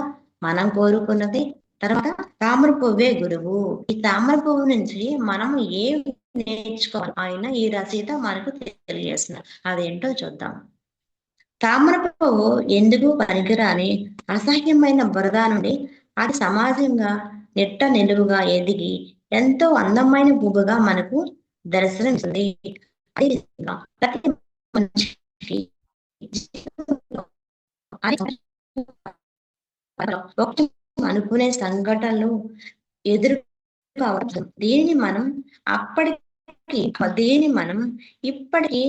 మనం కోరుకున్నది. తర్వాత తామర పువ్వే గురువు. ఈ తామర పువ్వు నుంచి మనం ఏం నేర్చుకోవాలి ఆయన ఈ రచయిత మనకు తెలియజేస్తున్నారు. అదేంటో చూద్దాం. తామర పువ్వు ఎందుకు పనికిరాని అసహ్యమైన బురద నుండి అది సమాజంగా నిలువుగా ఎదిగి ఎంతో అందమైన పువ్వుగా మనకు దర్శనమిస్తుంది. అదేవిధంగా ప్రతి మనిషికి అనుకునే సంఘటనలు ఎదురు కావచ్చు. దీన్ని మనం ఇప్పటికీ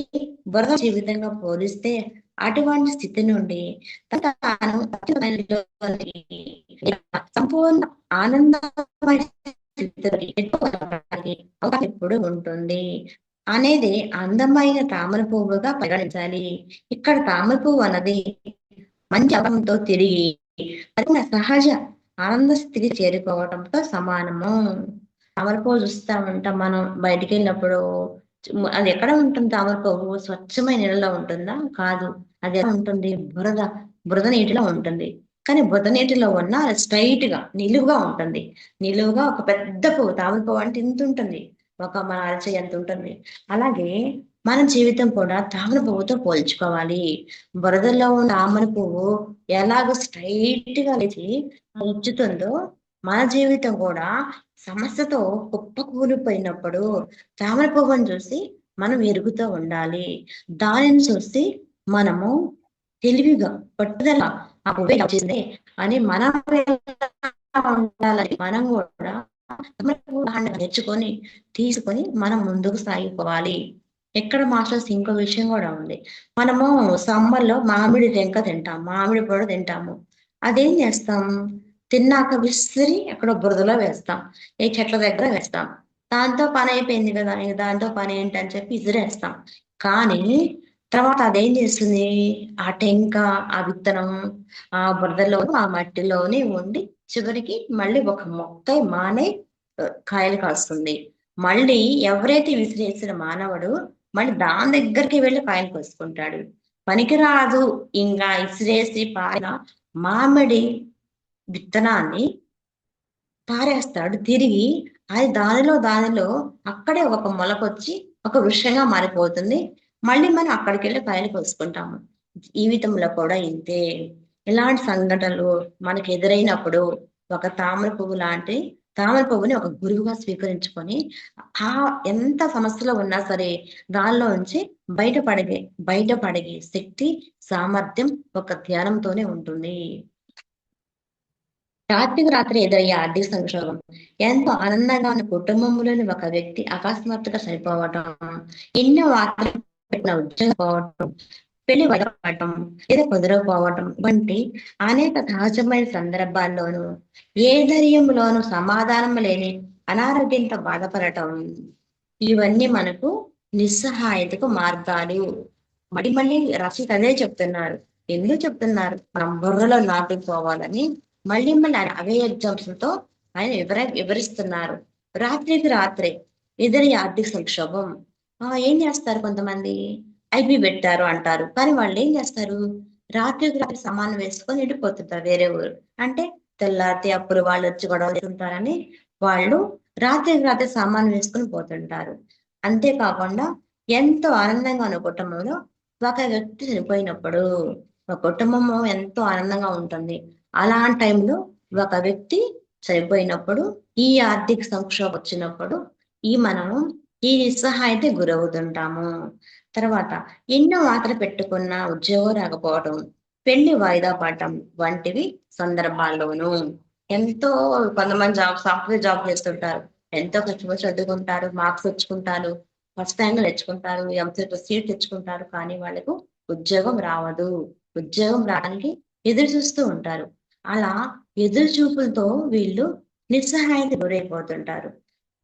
బురద జీవితంగా పోలిస్తే అటువంటి స్థితి నుండి తాను సంపూర్ణ ఆనందమైన స్థితిలోకి అనేది అందమైన తామర పువ్వుగా పరిగణించాలి. ఇక్కడ తామర పువ్వు అన్నది మంచి అవంతో తిరిగి పరిపూర్ణ సహజ ఆనంద స్థితికి చేరుకోవడంతో సమానము. తామర పువ్వు చూస్తా ఉంటాం మనం బయటికెళ్ళినప్పుడు. అది ఎక్కడ ఉంటుంది తామర పువ్వు? స్వచ్ఛమైన నీళ్ళలో ఉంటుందా? కాదు. అది ఎలా ఉంటుంది? బురద నీటిలో ఉంటుంది. కానీ బురద నీటిలో ఉన్న స్ట్రెయిట్‌గా నిలువుగా ఉంటుంది. నిలువుగా ఒక పెద్ద పువ్వు తామర పువ్వు అంటే ఇంతుంటుంది. ఒక మన అరచెయ్యి అంత ఉంటుంది. అలాగే మన జీవితం కూడా తామర పువ్వుతో పోల్చుకోవాలి. బురదలో ఉన్న తామర పువ్వు ఎలాగో స్ట్రెయిట్‌గా లేచి ఉచ్చుతుందో, మన జీవితం కూడా సమస్యతో కుప్పకూలిపోయినప్పుడు తామర పువ్వును చూసి మనం ఎరుగుతూ ఉండాలి. దానిని చూసి మనము తెలివిగా, పట్టుదల ఆ పువ్వే ఇలా వచ్చిందే అని మనం ఎలా ఉండాలని మనం కూడా తామర పువ్వు ఉదాహరణ నేర్చుకొని, తీసుకొని మనం ముందుకు సాగిపోవాలి. ఇక్కడ మాస్టర్స్ ఇంకో విషయం గూడా ఉంది. మనము సమ్మర్‌లో మామిడి టెంక తింటాం. మామిడి పళ్ళు తింటాము. అదేం చేస్తాం? తిన్నాక విసిరి ఎక్కడో బురదలో వేస్తాం. ఏ చెట్ల దగ్గర వేస్తాం. దాంతో పనయిపోయింది గదా! ఇక దాంతో పనేంటని చెప్పి ఇసిరేస్తాం. కానీ తర్వాత అదేం చేస్తుంది? ఆ టెంక, ఆ విత్తనం, ఆ బురదలోను, ఆ మట్టిలోనే ఉండి చివరికి మళ్ళీ ఒక మొక్కై మానై కాయలు కాస్తుంది. మళ్ళీ ఎవరైతే విసిరేసిన మానవుడు మళ్ళీ దాని దగ్గరికి వెళ్లి కాయలు కోసుకుంటాడు. పనికిరాదు ఇంగా ఇసిరేసి పారిన మామిడి విత్తనాన్ని పారేస్తాడు. తిరిగి అది దానిలో అక్కడే ఒక మొలకొచ్చి ఒక వృక్షంగా మారిపోతుంది. మళ్ళీ మనం అక్కడికెళ్ళి కాయలు కోసుకుంటాము. జీవితంలో కూడా ఇంతే. ఇలాంటి సంఘటనలు మనకు ఎదురైనప్పుడు ఒక తామర పువ్వు లాంటి తామర పువ్వుని ఒక గురువుగా స్వీకరించుకొని ఎంత సమస్యలో ఉన్నా సరే దానిలోంచి బయటపడగే శక్తి, సామర్థ్యం ఒక ధ్యానంతోనే ఉంటుంది. రాత్రికి రాత్రి ఎదురయ్యే ఆర్థిక సంక్షోభం. ఎంతో ఆనందంగా ఉన్న కుటుంబంలోని ఒక వ్యక్తి అకస్మాత్తుగా చనిపోవటం, ఎన్నో వార్తలు పెట్టిన ఉద్యోగం పోవటం, పెళ్లి వాయిదా పడటం, లేదా కుదరకపోవటం వంటి అనేక సహజమైన సందర్భాల్లోనూ, ఏ ధైర్యంలోనూ సమాధానం లేని అనారోగ్యంతో బాధపడటం, ఇవన్నీ మనకు నిస్సహాయతకు మార్గాలు. మళ్ళీ మళ్ళీ రచయిత అదే చెప్తున్నారు. ఎందుకు చెప్తున్నారు? మనం బుర్రలో నాటుకుపోవాలని మళ్ళీ మళ్ళీ ఆయన అవే ఎగ్జాంపుల్‌తో ఆయన వివరిస్తున్నారు. రాత్రికి రాత్రే ఎదురయ్యే ఆర్థిక సంక్షోభం. ఏం చేస్తారు కొంతమంది? ఐబీ పెట్టారు అంటారు. కానీ వాళ్ళేం చేస్తారు? రాత్రికి రాత్రి సామాన్లు వేసుకొని ఎళ్ళిపోతుంటారు వేరే ఊరు. అంటే తెల్లారితే అప్పులు వాళ్ళొచ్చి గొడవ చేస్తుంటారని వాళ్ళు రాత్రికి రాత్రి సామాన్లు వేసుకొని పోతుంటారు. అంతే కాకుండా ఎంతో ఆనందంగా ఉన్న కుటుంబంలో ఒక వ్యక్తి చనిపోయినప్పుడు, ఒక కుటుంబము ఎంతో ఆనందంగా ఉంటుంది. అలాంటి టైంలో ఒక వ్యక్తి చనిపోయినప్పుడు, ఈ ఆర్థిక సంక్షోభం వచ్చినప్పుడు, మనము ఈ నిస్సహాయతకి గురవుతుంటాము. తర్వాత ఎన్నో ఆశలు పెట్టుకున్న ఉద్యోగం రాకపోవడం, పెళ్లి వాయిదా పడటం వంటివి సందర్భాల్లోనూ. ఎంతో కొంతమంది సాఫ్ట్‌వేర్ జాబ్ చేస్తుంటారు. ఎంతో కష్టపడి చదువుకుంటారు, మార్క్స్ తెచ్చుకుంటారు, ఫస్ట్ ర్యాంక్‌లు తెచ్చుకుంటారు, ఎంసెట్‌లో సీట్ తెచ్చుకుంటారు. కానీ వాళ్ళకు ఉద్యోగం రావదు. ఉద్యోగం రాడానికి ఎదురు చూస్తూ ఉంటారు. అలా ఎదురు చూపులతో వీళ్ళు నిస్సహాయతకు గురైపోతుంటారు.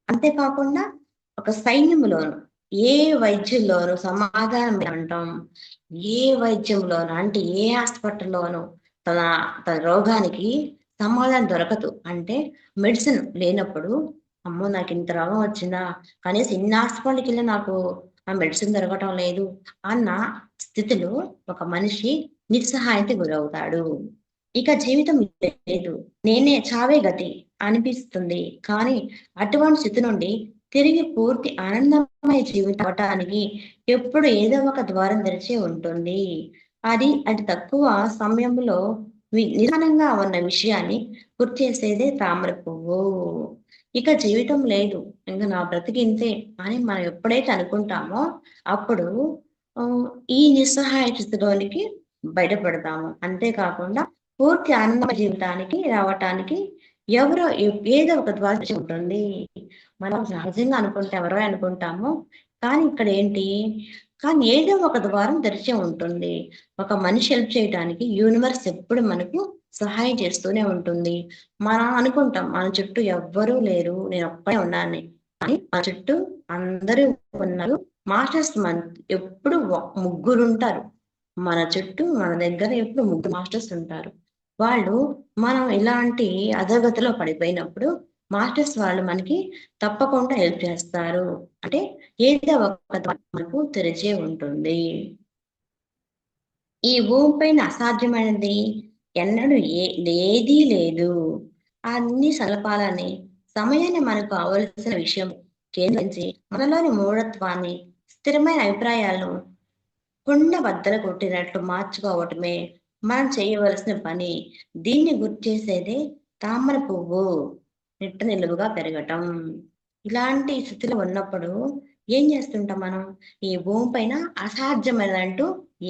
అంతేకాకుండా ఒక సైన్యంలోను, ఏ వైద్యంలోను సమాధానం అంటాం. ఏ వైద్యంలోను అంటే ఏ హాస్పిటల్‌లోను తన తన రోగానికి సమాధానం దొరకదు. అంటే మెడిసిన్ లేనప్పుడు, అమ్మో! నాకింత రోగం వచ్చిందా? కనీసం ఇన్ని హాస్పిటల్‌కెళ్ళి నాకు ఆ మెడిసిన్ దొరకటం లేదు అన్న స్థితిలో ఒక మనిషి నిస్సహాయతకి గురవుతాడు. ఇక జీవితం లేదు. చావే గతి అనిపిస్తుంది. కానీ అటువంటి స్థితి నుండి తిరిగి పూర్తి ఆనందమయ జీవితం అవ్వటానికి ఎప్పుడు ఏదో ఒక ద్వారం తెరిచే ఉంటుంది. అది తక్కువ సమయంలో నిదానంగా ఉన్న విషయాన్ని గుర్తు చేసేదే తామర పువ్వు. ఇక జీవితం లేదు. ఇంక నా బ్రతికింతే అని మనం ఎప్పుడైతే అనుకుంటామో అప్పుడు ఆహ్, ఈ నిస్సహాయ స్థితిలోనికి బయటపడతాము. అంతేకాకుండా పూర్తి ఆనందమయ జీవితానికి రావటానికి ఏదో ఒక ద్వారం ఉంటుంది. మనం సహజంగా అనుకుంటే ఎవరో అనుకుంటాము. కానీ ఇక్కడేంటి? కానీ ఏదో ఒక ద్వారం తెరిచే ఉంటుంది. ఒక మనిషి హెల్ప్ చేయటానికి యూనివర్స్ ఎప్పుడు మనకు సహాయం చేస్తూనే ఉంటుంది. మనం అనుకుంటాం మన చుట్టూ ఎవ్వరూ లేరు. నేనొక్కడే ఉన్నానని. కానీ మన చుట్టూ అందరూ ఉన్నారు. మాస్టర్స్ ఎప్పుడు ముగ్గురు ఉంటారు. మన చుట్టూ మన దగ్గర ఎప్పుడు ముగ్గురు మాస్టర్స్ ఉంటారు. వాళ్ళు మనం ఇలాంటి అధోగతిలో పడిపోయినప్పుడు మాస్టర్స్ వాళ్ళు మనకి తప్పకుండా హెల్ప్ చేస్తారు. అంటే ఏదో ఒక ద్వారం మనకు తెరిచే ఉంటుంది. ఈ భూమి పైన అసాధ్యమైనది ఎన్నడూ ఏదీ లేదు. అన్ని సలపాలని సమయాన్ని మనకు కావలసిన విషయం కేంద్రించి మనలోని మూఢత్వాన్ని, స్థిరమైన అభిప్రాయాలను కుండ బద్దలు కొట్టినట్లు మార్చుకోవటమే మనం చేయవలసిన పని. దీన్ని గుర్తు చేసేదే తామర పువ్వు నిట్ట నిలువుగా పెరగటం. ఇలాంటి స్థితిలో ఉన్నప్పుడు ఏం చేస్తుంటాం మనం? ఈ భూమి పైన అసాధ్యమైనదంటూ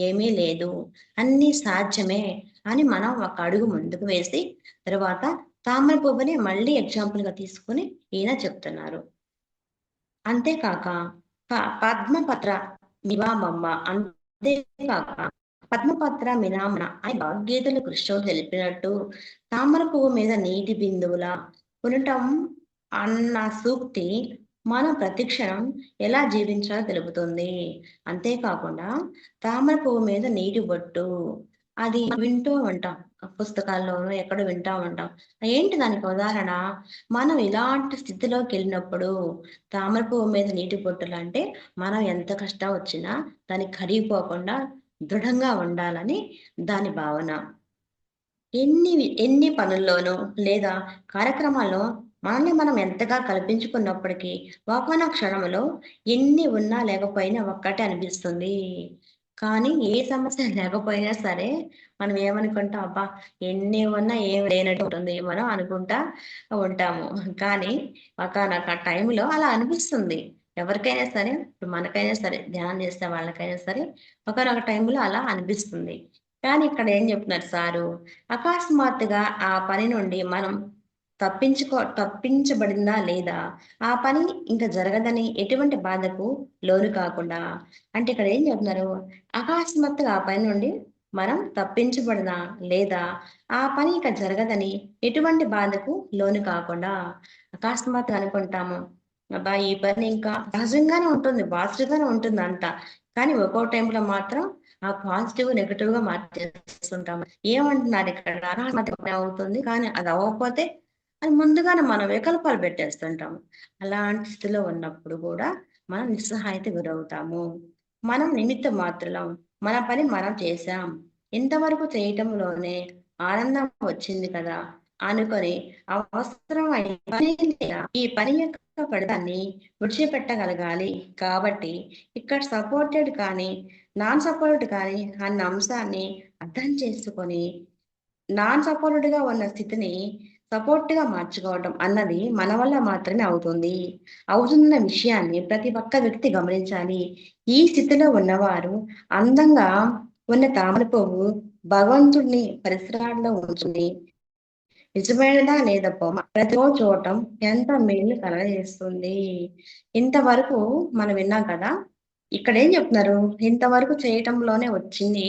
ఏమీ లేదు. అన్నీ సాధ్యమే అని మనం ఒక అడుగు ముందుకు వేసి, తర్వాత తామర పువ్వుని మళ్ళీ ఎగ్జాంపుల్‌గా తీసుకొని ఈయన చెప్తున్నారు. అంతేకాక పద్మపత్ర మివామమ్మ అంతేకాక పద్మపత్ర మినామన అని భగవద్గీతలో కృష్ణుడు తెలిపినట్టు తామర పువ్వు మీద నీటి బిందువుల ఉండటం అన్న సూక్తి మనం ప్రతిక్షణం ఎలా జీవించాలో తెలుపుతుంది. అంతేకాకుండా తామర పువ్వు మీద నీటి బొట్టు అది వింటూ ఉంటాం. పుస్తకాల్లోనో ఎక్కడో వింటా ఉంటాం. ఏంటి దానికి ఉదాహరణ? మనం ఇలాంటి స్థితిలోకెళ్ళినప్పుడు తామర పువ్వు మీద నీటి బొట్టులంటే మనం ఎంత కష్టం వచ్చినా దానికి కరిగిపోకుండా దృఢంగా ఉండాలని దాని భావన. ఎన్ని ఎన్ని పనుల్లోనూ లేదా కార్యక్రమాల్లో మనల్ని మనం ఎంతగా కల్పించుకున్నప్పటికీ ఒకానొక క్షణంలో ఎన్ని ఉన్నా లేకపోయినా ఒక్కటే అనిపిస్తుంది. కానీ ఏ సమస్య లేకపోయినా సరే మనం ఏమనుకుంటాం, అబ్బా! ఎన్ని ఉన్నా ఏమి లేనట్టు ఉంటుంది మనం అనుకుంటా ఉంటాము. కానీ ఒకానొక టైంలో అలా అనిపిస్తుంది. ఎవరికైనా సరే, ఇప్పుడు మనకైనా సరే, ధ్యానం చేసే వాళ్ళకైనా సరే ఒకానొక టైంలో అలా అనిపిస్తుంది. కానీ ఇక్కడ ఏం చెప్తున్నారు సారు, అకస్మాత్తుగా ఆ పని నుండి మనం తప్పించబడిందా లేదా? ఆ పని ఇంక జరగదని ఎటువంటి బాధకు లోను కాకుండా అంటే ఇక్కడ ఏం చెప్తున్నారు? అకస్మాత్తుగా ఆ పని నుండి మనం తప్పించబడినా లేదా ఆ పని ఇక జరగదని ఎటువంటి బాధకు లోను కాకుండా అకస్మాత్తుగా అనుకుంటాము. అబ్బా! ఈ పని ఇంకా సహజంగానే ఉంటుంది. పాజిటివ్‌గానే ఉంటుందంతా. కానీ ఒక్కో టైంలో మాత్రం ఆ పాజిటివ్ నెగెటివ్‌గా మార్చేస్తుంటాము. ఏమంటున్నారు ఇక్కడ? అకస్మాత్తుగా అవుతుంది. కానీ అది అవ్వకపోతే అది ముందుగానే మనం వికల్పాలు పెట్టేస్తుంటాము. అలాంటి స్థితిలో ఉన్నప్పుడు గూడా మనం నిస్సహాయతకు గురవుతాము. మనం నిమిత్త మాత్రులం. మన పని మనం చేశాం. ఇంతవరకు చేయటంలోనే ఆనందం వచ్చింది కదా! అనుకొని అవసరమైన పని లేదా ఈ పని యొక్క ఫలితాన్ని విడిచిపెట్టగలగాలి. కాబట్టి ఇక్కడ సపోర్టెడ్ కానీ, నాన్ సపోర్టెడ్ కానీ అన్న అంశాన్ని అర్థం చేసుకొని నాన్ సపోర్టెడ్‌గా ఉన్న స్థితిని సపోర్ట్‌గా మార్చుకోవటం అన్నది మన వల్ల మాత్రమే అవుతుంది. అవుతున్న విషయాన్ని ప్రతి ఒక్క వ్యక్తి గమనించాలి. ఈ స్థితిలో ఉన్నవారు అందంగా ఉన్న తామర పువ్వు భగవంతుడిని పరిసరాల్లో ఉంచుకొని నిజమైనదా లేదా బొమ్మ ప్రతిరోజు చూడటం ఎంత మేలు కలగజేస్తుంది. ఇంతవరకు మనం విన్నాం కదా! ఇక్కడేం చెప్తున్నారు? ఇంతవరకు చేయటంలోనే వచ్చింది.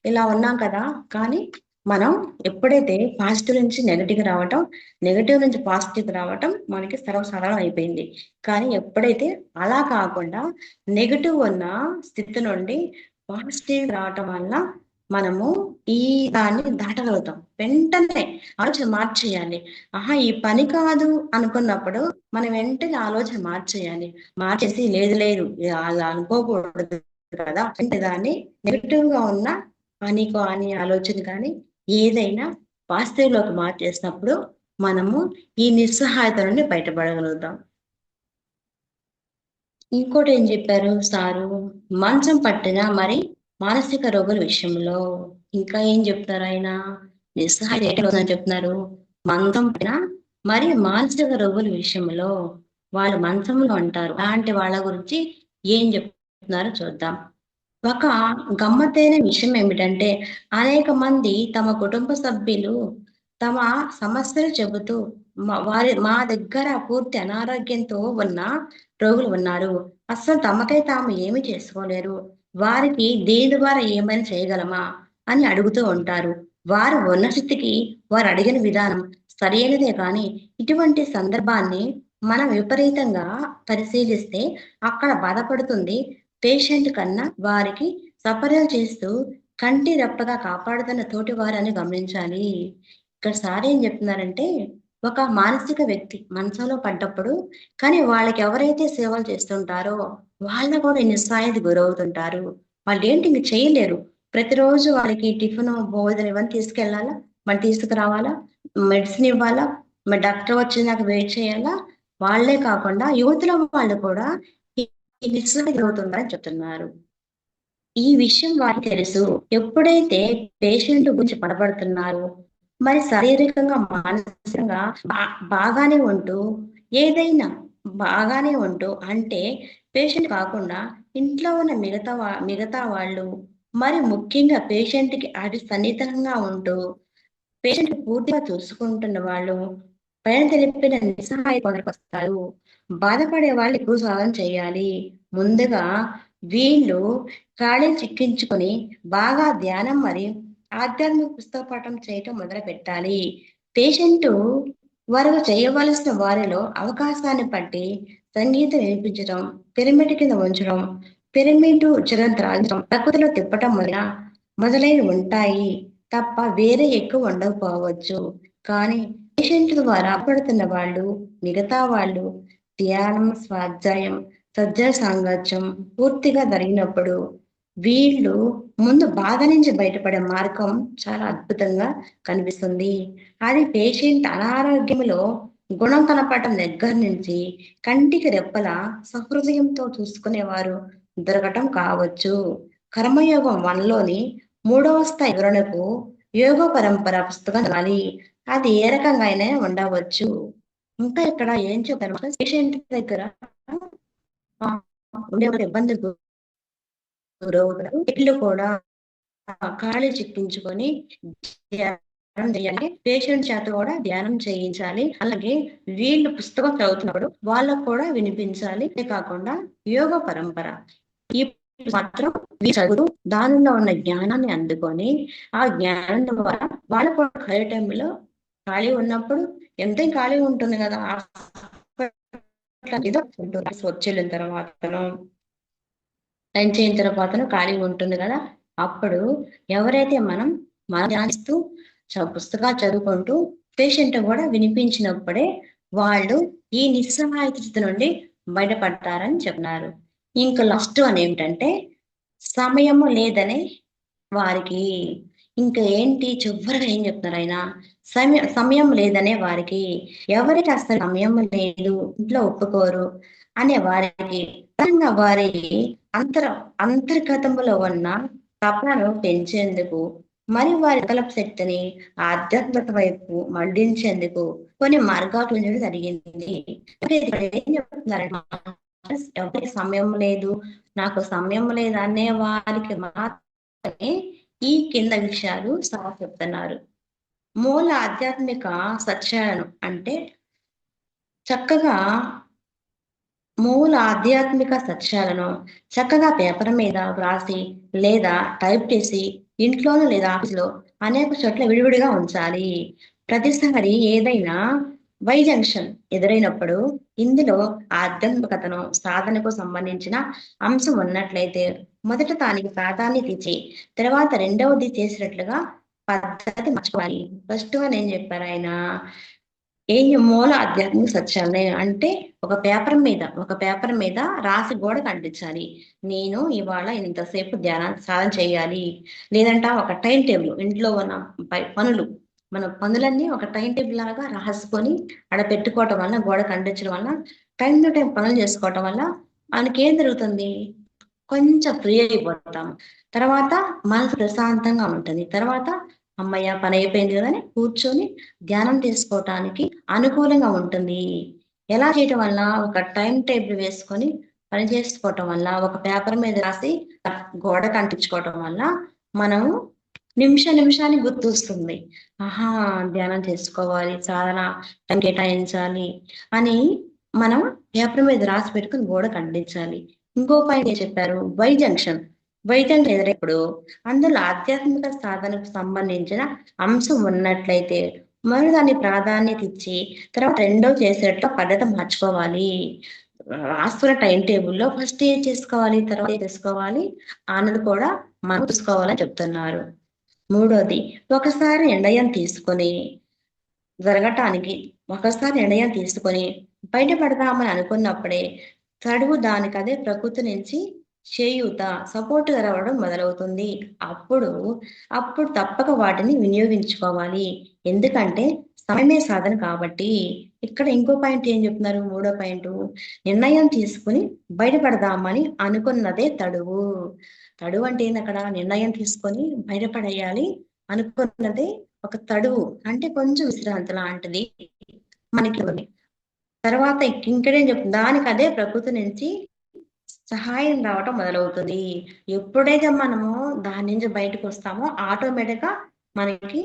ఇలా ఉన్నాం కదా! కానీ మనం ఎప్పుడైతే పాజిటివ్ నుంచి నెగెటివ్‌కి రావటం, నెగెటివ్ నుంచి పాజిటివ్‌కి రావటం మనకి సర్వసాధారణం అయిపోయింది. కానీ ఎప్పుడైతే అలా కాకుండా నెగెటివ్ ఉన్న స్థితి నుండి పాజిటివ్ రావటం వల్ల మనము ఈ దాన్ని దాటగలుగుతాం. వెంటనే ఆలోచన మార్చేయాలి. ఆహా! ఈ పని కాదు అనుకున్నప్పుడు మనం వెంటనే ఆలోచన మార్చేయాలి. మార్చేసి లేదు లేదు అలా అనుకోకూడదు కదా! అంటే దాన్ని నెగెటివ్‌గా ఉన్న పని కానీ, ఆలోచన కానీ ఏదైనా పాజిటివ్‌లోకి మార్చేసినప్పుడు మనము ఈ నిస్సహాయత నుండి బయటపడగలుగుతాం. ఇంకోటేం చెప్పారు సారు? మంచం పట్టిన మరి మానసిక రోగుల విషయంలో ఇంకా ఏం చెప్తారాయన? నిస్సహాయత ఎట్లవుతుందని చెప్తున్నారు? మంచం పట్టిన మరి మానసిక రోగుల విషయంలో వాళ్ళు మంచంలో ఉంటారు. అలాంటి వాళ్ళ గురించి ఏం చెప్తున్నారో చూద్దాం. ఒక గమ్మత్తైన విషయం ఏమిటంటే, అనేక మంది తమ కుటుంబ సభ్యులు తమ సమస్యలు చెబుతూ మా దగ్గర పూర్తి అనారోగ్యంతో ఉన్న రోగులు ఉన్నారు. అస్సలు తమకై తాము ఏమి చేసుకోలేరు. వారికి దేని ద్వారా ఏమైనా చేయగలమా అని అడుగుతూ ఉంటారు. వారు ఉన్న స్థితికి వారు అడిగిన విధానం సరైనదే కానీ, ఇటువంటి సందర్భాన్ని మనం విపరీతంగా పరిశీలిస్తే అక్కడ బాధపడుతుంది పేషెంట్ కన్నా వారికి సపర్యలు చేస్తూ కంటి రెప్పగా కాపాడుతున్న తోటి వారని గమనించాలి. ఇక్కడ సార్ ఏం చెప్తున్నారంటే, ఒక మానసిక వ్యక్తి మంచంలో పడ్డప్పుడు కానీ వాళ్ళకి ఎవరైతే సేవలు చేస్తుంటారో వాళ్ళు కూడా నిస్సహాయతకి గురవుతుంటారు. వాళ్ళేంటి ఇంక చేయలేరు. ప్రతిరోజు వాళ్ళకి టిఫిను, భోజనం ఇవన్నీ తీసుకెళ్ళాలా? మరి తీసుకురావాలా? మెడిసిన్ ఇవ్వాలా? మరి డాక్టర్ వచ్చేదాకా వెయిట్ చేయాలా? వాళ్ళే కాకుండా యువతుల వాళ్ళు కూడా ఈ ఈ నిస్సహాయతకి గురవుతున్నారని చెప్తున్నారు. ఈ విషయం వారికి తెలుసు. ఎప్పుడైతే పేషెంట్ గురించి బాధపడుతున్నారో, మరి శారీరకంగా, మానసికంగా బాగానే ఉంటూ, ఏదైనా బాగానే ఉంటూ అంటే పేషెంట్ కాకుండా ఇంట్లో ఉన్న మిగతా వాళ్ళు, మరి ముఖ్యంగా పేషెంట్‌కి అతి సన్నిహితంగా ఉంటూ పేషెంట్‌ని పూర్తిగా చూసుకుంటున్న వాళ్ళు, పైన తెలిపిన నిస్సహాయ కొందరికొస్తారు. బాధపడే వాళ్ళు ఎక్కువ సాధన చేయాలి. ముందుగా వీళ్ళు ఖాళీ చిక్కించుకొని బాగా ధ్యానం మరి ఆధ్యాత్మిక పుస్తక పఠనం చేయటం మొదలుపెట్టాలి. పేషెంటు వారు చేయవలసిన వారిలో అవకాశాన్ని బట్టి సంగీతం వినిపించడం, పిరమిడ్ కింద ఉంచడం, పిరమిడ్ చిరంత్రాంచడం, ప్రకృతిలో తిప్పటం మొదలైనవి ఉంటాయి. తప్ప వేరే ఎక్కువ ఉండకపోవచ్చు. కానీ పేషెంట్ ద్వారా పడుతున్న వాళ్ళు, మిగతా వాళ్ళు ధ్యానం, స్వాధ్యాయం, సజ్జన సాంగత్యం పూర్తిగా జరిగినప్పుడు వీళ్ళు ముందు బాధ నుంచి బయటపడే మార్గం చాలా అద్భుతంగా కనిపిస్తుంది. అది పేషెంట్ అనారోగ్యంలో గుణం కనపడటం దగ్గర నుంచి కంటికి రెప్పలా సహృదయంతో చూసుకునేవారు దొరకటం కావచ్చు. కర్మయోగం 1లోని 3వ స్థాయి వివరణకు యోగ పరంపర పుస్తకం చదవాలి. అది ఏ రకంగా అయినా ఉండవచ్చు. ఇంకా ఇక్కడ ఏం చెప్పారు పేషెంట్ దగ్గర ఉండే ఇబ్బందులు గురవుతారు. వీళ్ళు కూడా ఖాళీ చిక్కించుకొని ధ్యానం చేయాలి. పేషెంట్ చేత కూడా ధ్యానం చేయించాలి. అలాగే వీళ్ళు పుస్తకం చదువుతున్నప్పుడు వాళ్ళకు కూడా వినిపించాలి. అంతే కాకుండా యోగ పరంపర ఈ మాత్రం చదువుతూ దానిలో ఉన్న జ్ఞానాన్ని అందుకొని ఆ జ్ఞానం ద్వారా వాళ్ళ కూడా ఖాళీ టైంలో ఖాళీ ఉన్నప్పుడు ఎంతో ఖాళీ ఉంటుంది కదా వచ్చేళ్ళిన తర్వాతను లంచ్ అయిన తర్వాతను ఖాళీ ఉంటుంది కదా అప్పుడు ఎవరైతే మనం ధ్యానిస్తూ పుస్తకాలు చదువుకుంటూ పేషెంట్ కూడా వినిపించినప్పుడే వాళ్ళు ఈ నిస్సహాయత స్థితి నుండి బయటపడతారని చెప్పినారు. ఇంకా లాస్ట్ అని ఏమిటంటే సమయము లేదని వారికి ఇంకా ఏంటి చివరిగా ఏం చెప్తున్నారు ఆయన సమయం లేదనే వారికి ఎవరికి అసలు సమయం లేదు ఇంట్లో ఒప్పుకోరు అనే వారికి వారి అంతర్గతంలో ఉన్న తపనను పెంచేందుకు మరి వారి వికల్ప శక్తిని ఆధ్యాత్మికత వైపు మళ్లించేందుకు కొన్ని మార్గాలు చూపించడం జరిగింది. ఏం చెప్తున్నారంటే ఎవరికి సమయం లేదు నాకు సమయం లేదు అనే వారికి మాత్రమే ఈ కింద విషయాలు సార్ చెప్తున్నారు. మూల ఆధ్యాత్మిక సత్యాలను అంటే చక్కగా మూల ఆధ్యాత్మిక సత్యాలను చక్కగా పేపర్ మీద వ్రాసి లేదా టైప్ చేసి ఇంట్లోనూ లేదా ఆఫీసులో అనేక చోట్ల విడివిడిగా ఉంచాలి. ప్రతిసారి ఏదైనా జంక్షన్ ఎదురైనప్పుడు ఇందులో ఆధ్యాత్మికతను సాధనకు సంబంధించిన అంశం ఉన్నట్లయితే మొదట దానికి ప్రాధాన్యత ఇచ్చి తర్వాత రెండవది చేసినట్లుగా పద్ధతి మార్చుకోవాలి. ఫస్ట్ గా నేను చెప్పారు ఆయన మూల ఆధ్యాత్మిక సత్యాలని అంటే ఒక పేపర్ మీద రాసి గోడకు అంటించాలి. నేను ఇవాళ ఇంతసేపు సాధన చేయాలి. లేదంటే ఒక టైం టేబుల్ ఇంట్లో ఉన్న పనులు మన పనులన్నీ ఒక టైం టేబుల్ లాగా రాసుకొని ఆడ పెట్టుకోవటం వల్ల గోడకు అంటించడం వల్ల టైం టు టైం పనులు చేసుకోవటం వల్ల మనకి ఏం జరుగుతుంది కొంచెం ఫ్రీ అయిపోతాం. తర్వాత మనసు ప్రశాంతంగా ఉంటుంది. తర్వాత అమ్మయ్య పని అయిపోయింది కదా అని కూర్చొని ధ్యానం చేసుకోవటానికి అనుకూలంగా ఉంటుంది. ఎలా చేయటం వల్ల ఒక టైం టేబుల్ వేసుకొని పని చేసుకోవటం వల్ల ఒక పేపర్ మీద రాసి గోడకు అంటించుకోవటం వల్ల మనం నిమిషానికి గుర్తొస్తుంది. ఆహా ధ్యానం చేసుకోవాలి, సాధన టైం కేటాయించాలి అని మనం పేపర్ మీద రాసి పెట్టుకుని గోడకు అంటించాలి. ఇంకో పాయింట్ ఏం చెప్పారు జంక్షన్ ఎదురైనప్పుడు అందులో ఆధ్యాత్మిక సాధనకు సంబంధించిన అంశం ఉన్నట్లయితే మరి దాన్ని ప్రాధాన్యత ఇచ్చి తర్వాత రెండో చేసేట్టు పద్ధతి మార్చుకోవాలి. రాసుకున్న టైం టేబుల్‌లో ఫస్ట్ ఏది చేసుకోవాలి, తర్వాత ఏది చేసుకోవాలి అన్నది కూడా మనం చూసుకోవాలని చెప్తున్నారు. మూడోది, ఒకసారి నిర్ణయం తీసుకొని జరగటానికి ఒకసారి నిర్ణయం తీసుకొని బయటపడదామని అనుకున్నప్పుడే తడువు దానికదే ప్రకృతి నుంచి చేయూత సపోర్ట్‌గా రావడం మొదలవుతుంది. అప్పుడు, అప్పుడు తప్పక వాటిని వినియోగించుకోవాలి. ఎందుకంటే సమయమే సాధన కాబట్టి. ఇక్కడ ఇంకో పాయింట్ ఏం చెప్తున్నారు? మూడో పాయింటు నిర్ణయం తీసుకొని బయటపడదామని అనుకున్నదే తడువు. తడువు అంటే ఏందక్కడ? నిర్ణయం తీసుకొని బయటపడేయాలి అనుకున్నదే ఒక తడువు. అంటే కొంచెం విశ్రాంతి లాంటిది మనకి ఉంది. తర్వాత ఇంకేం చెప్తుంది దానికదే ప్రకృతి నుంచి సహాయం రావటం మొదలవుతుంది. ఎప్పుడైతే మనము దాని నుంచి బయటకొస్తామో ఆటోమేటిక్‌గా మనకి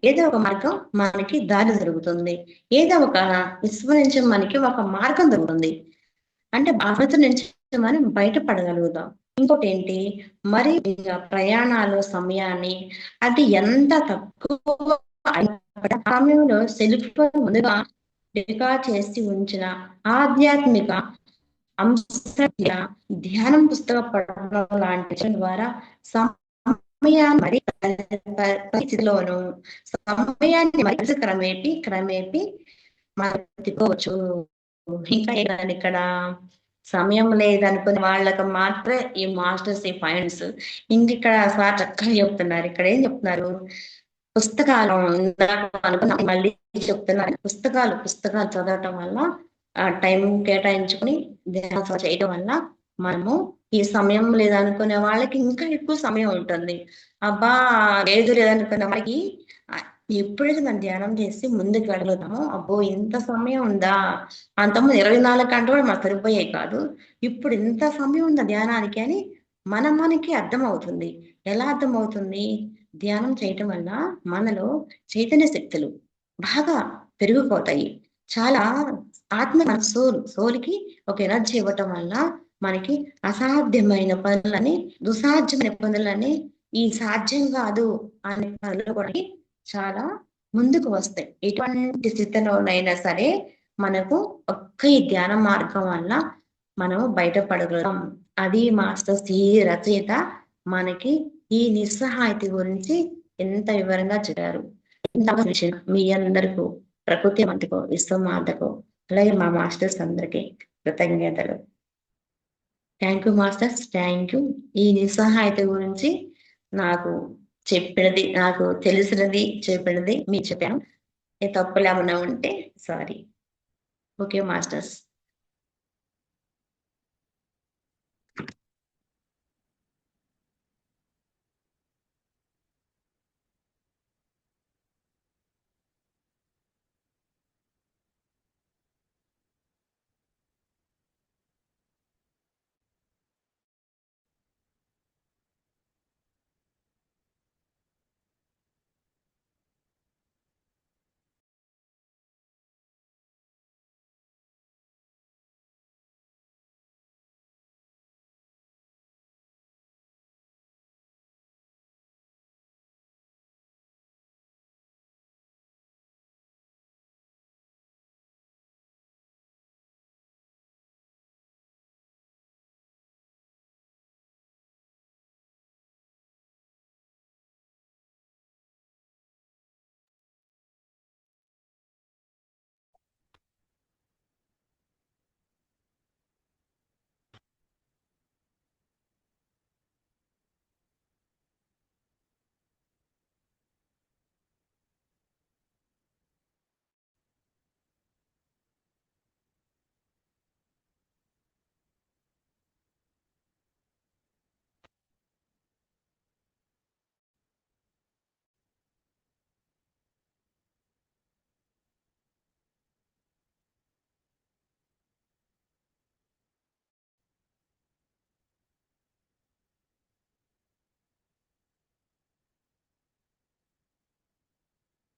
ఏదో ఒక మార్గం మనకి దారి జరుగుతుంది. ఏదో ఒక విశ్వం నుంచి మనకి ఒక మార్గం దొరుకుతుంది. అంటే బాధ్యత నుంచి మనం బయటపడగలుగుతాం. ఇంకోటేంటి మరి ప్రయాణాలు సమయాన్ని అది ఎంత తక్కువ అయినప్పటికీ ఆ సమయంలో సెల్ ఫోన్ ముందుగా రికార్డ్ చేసి ఉంచిన ఆధ్యాత్మిక అంశ ధ్యానం పుస్తకం పఠనం లాంటి విషయం ద్వారా సమయాన్ని మరి పరిస్థితిలోను సమయాన్ని మరి క్రమేపీ మనం తిప్పుకోవచ్చు. ఇంకా ఏంటంటే ఇక్కడ సమయం లేదనుకునే వాళ్ళకి మాత్రమే ఈ మాస్టర్స్ ఈ పాయింట్స్. ఇంకిక్కడ సార్ చక్కగా చెప్తున్నారు. ఇక్కడ ఏం చెప్తున్నారు? పుస్తకాలు ఇందాక అనుకున్నాం మళ్ళీ చెప్తున్నారు. పుస్తకాలు చదవటం వల్ల టైం కేటాయించుకొని ధ్యానం చేయడం వల్ల మనము ఈ సమయం లేదనుకునే వాళ్ళకి ఇంకా ఎక్కువ సమయం ఉంటుంది. అబ్బా! లేదనుకున్న వాళ్ళకి ఎప్పుడైతే మనం ధ్యానం చేసి ముందుకు వెళ్ళగలుగుతామో, అబ్బో! ఇంత సమయం ఉందా? అంతకుముందు 24 గంటలు కూడా మాకు సరిపోయేవి కాదు. ఇప్పుడు ఇంత సమయం ఉందా ధ్యానానికి అని మనకి అర్థమవుతుంది. ఎలా అర్థమవుతుంది? ధ్యానం చేయటం వల్ల మనలో చైతన్య శక్తులు బాగా పెరిగిపోతాయి. చాలా మన సోల్‌కి ఒక ఎనర్జీ ఇవ్వటం వల్ల మనకి అసాధ్యమైన పనులని, దుసాధ్యమైన పనులని ఈ సాధ్యం కాదు అనే పనులు కూడా చాలా ముందుకు వస్తాయి. ఎటువంటి స్థితిలోనైనా సరే మనకు ఒక్క ఈ ధ్యాన మార్గం వల్ల మనం బయటపడగలం. అది మాస్టర్స్ ఈ రచయిత మనకి ఈ నిస్సహాయత గురించి ఎంత వివరంగా చెప్పారు. మీ అందరికీ ప్రకృతి మాతకు, విశ్వమాతకు అలాగే మా మాస్టర్స్ అందరికీ కృతజ్ఞతలు. Thank you masters. Thank you. ఈ నిస్సహాయత గురించి నాకు నాకు తెలిసినది చెప్పినది మీకు చెప్పాను. ఏ తప్పులేమన్నా ఉంటే సారీ. Okay masters.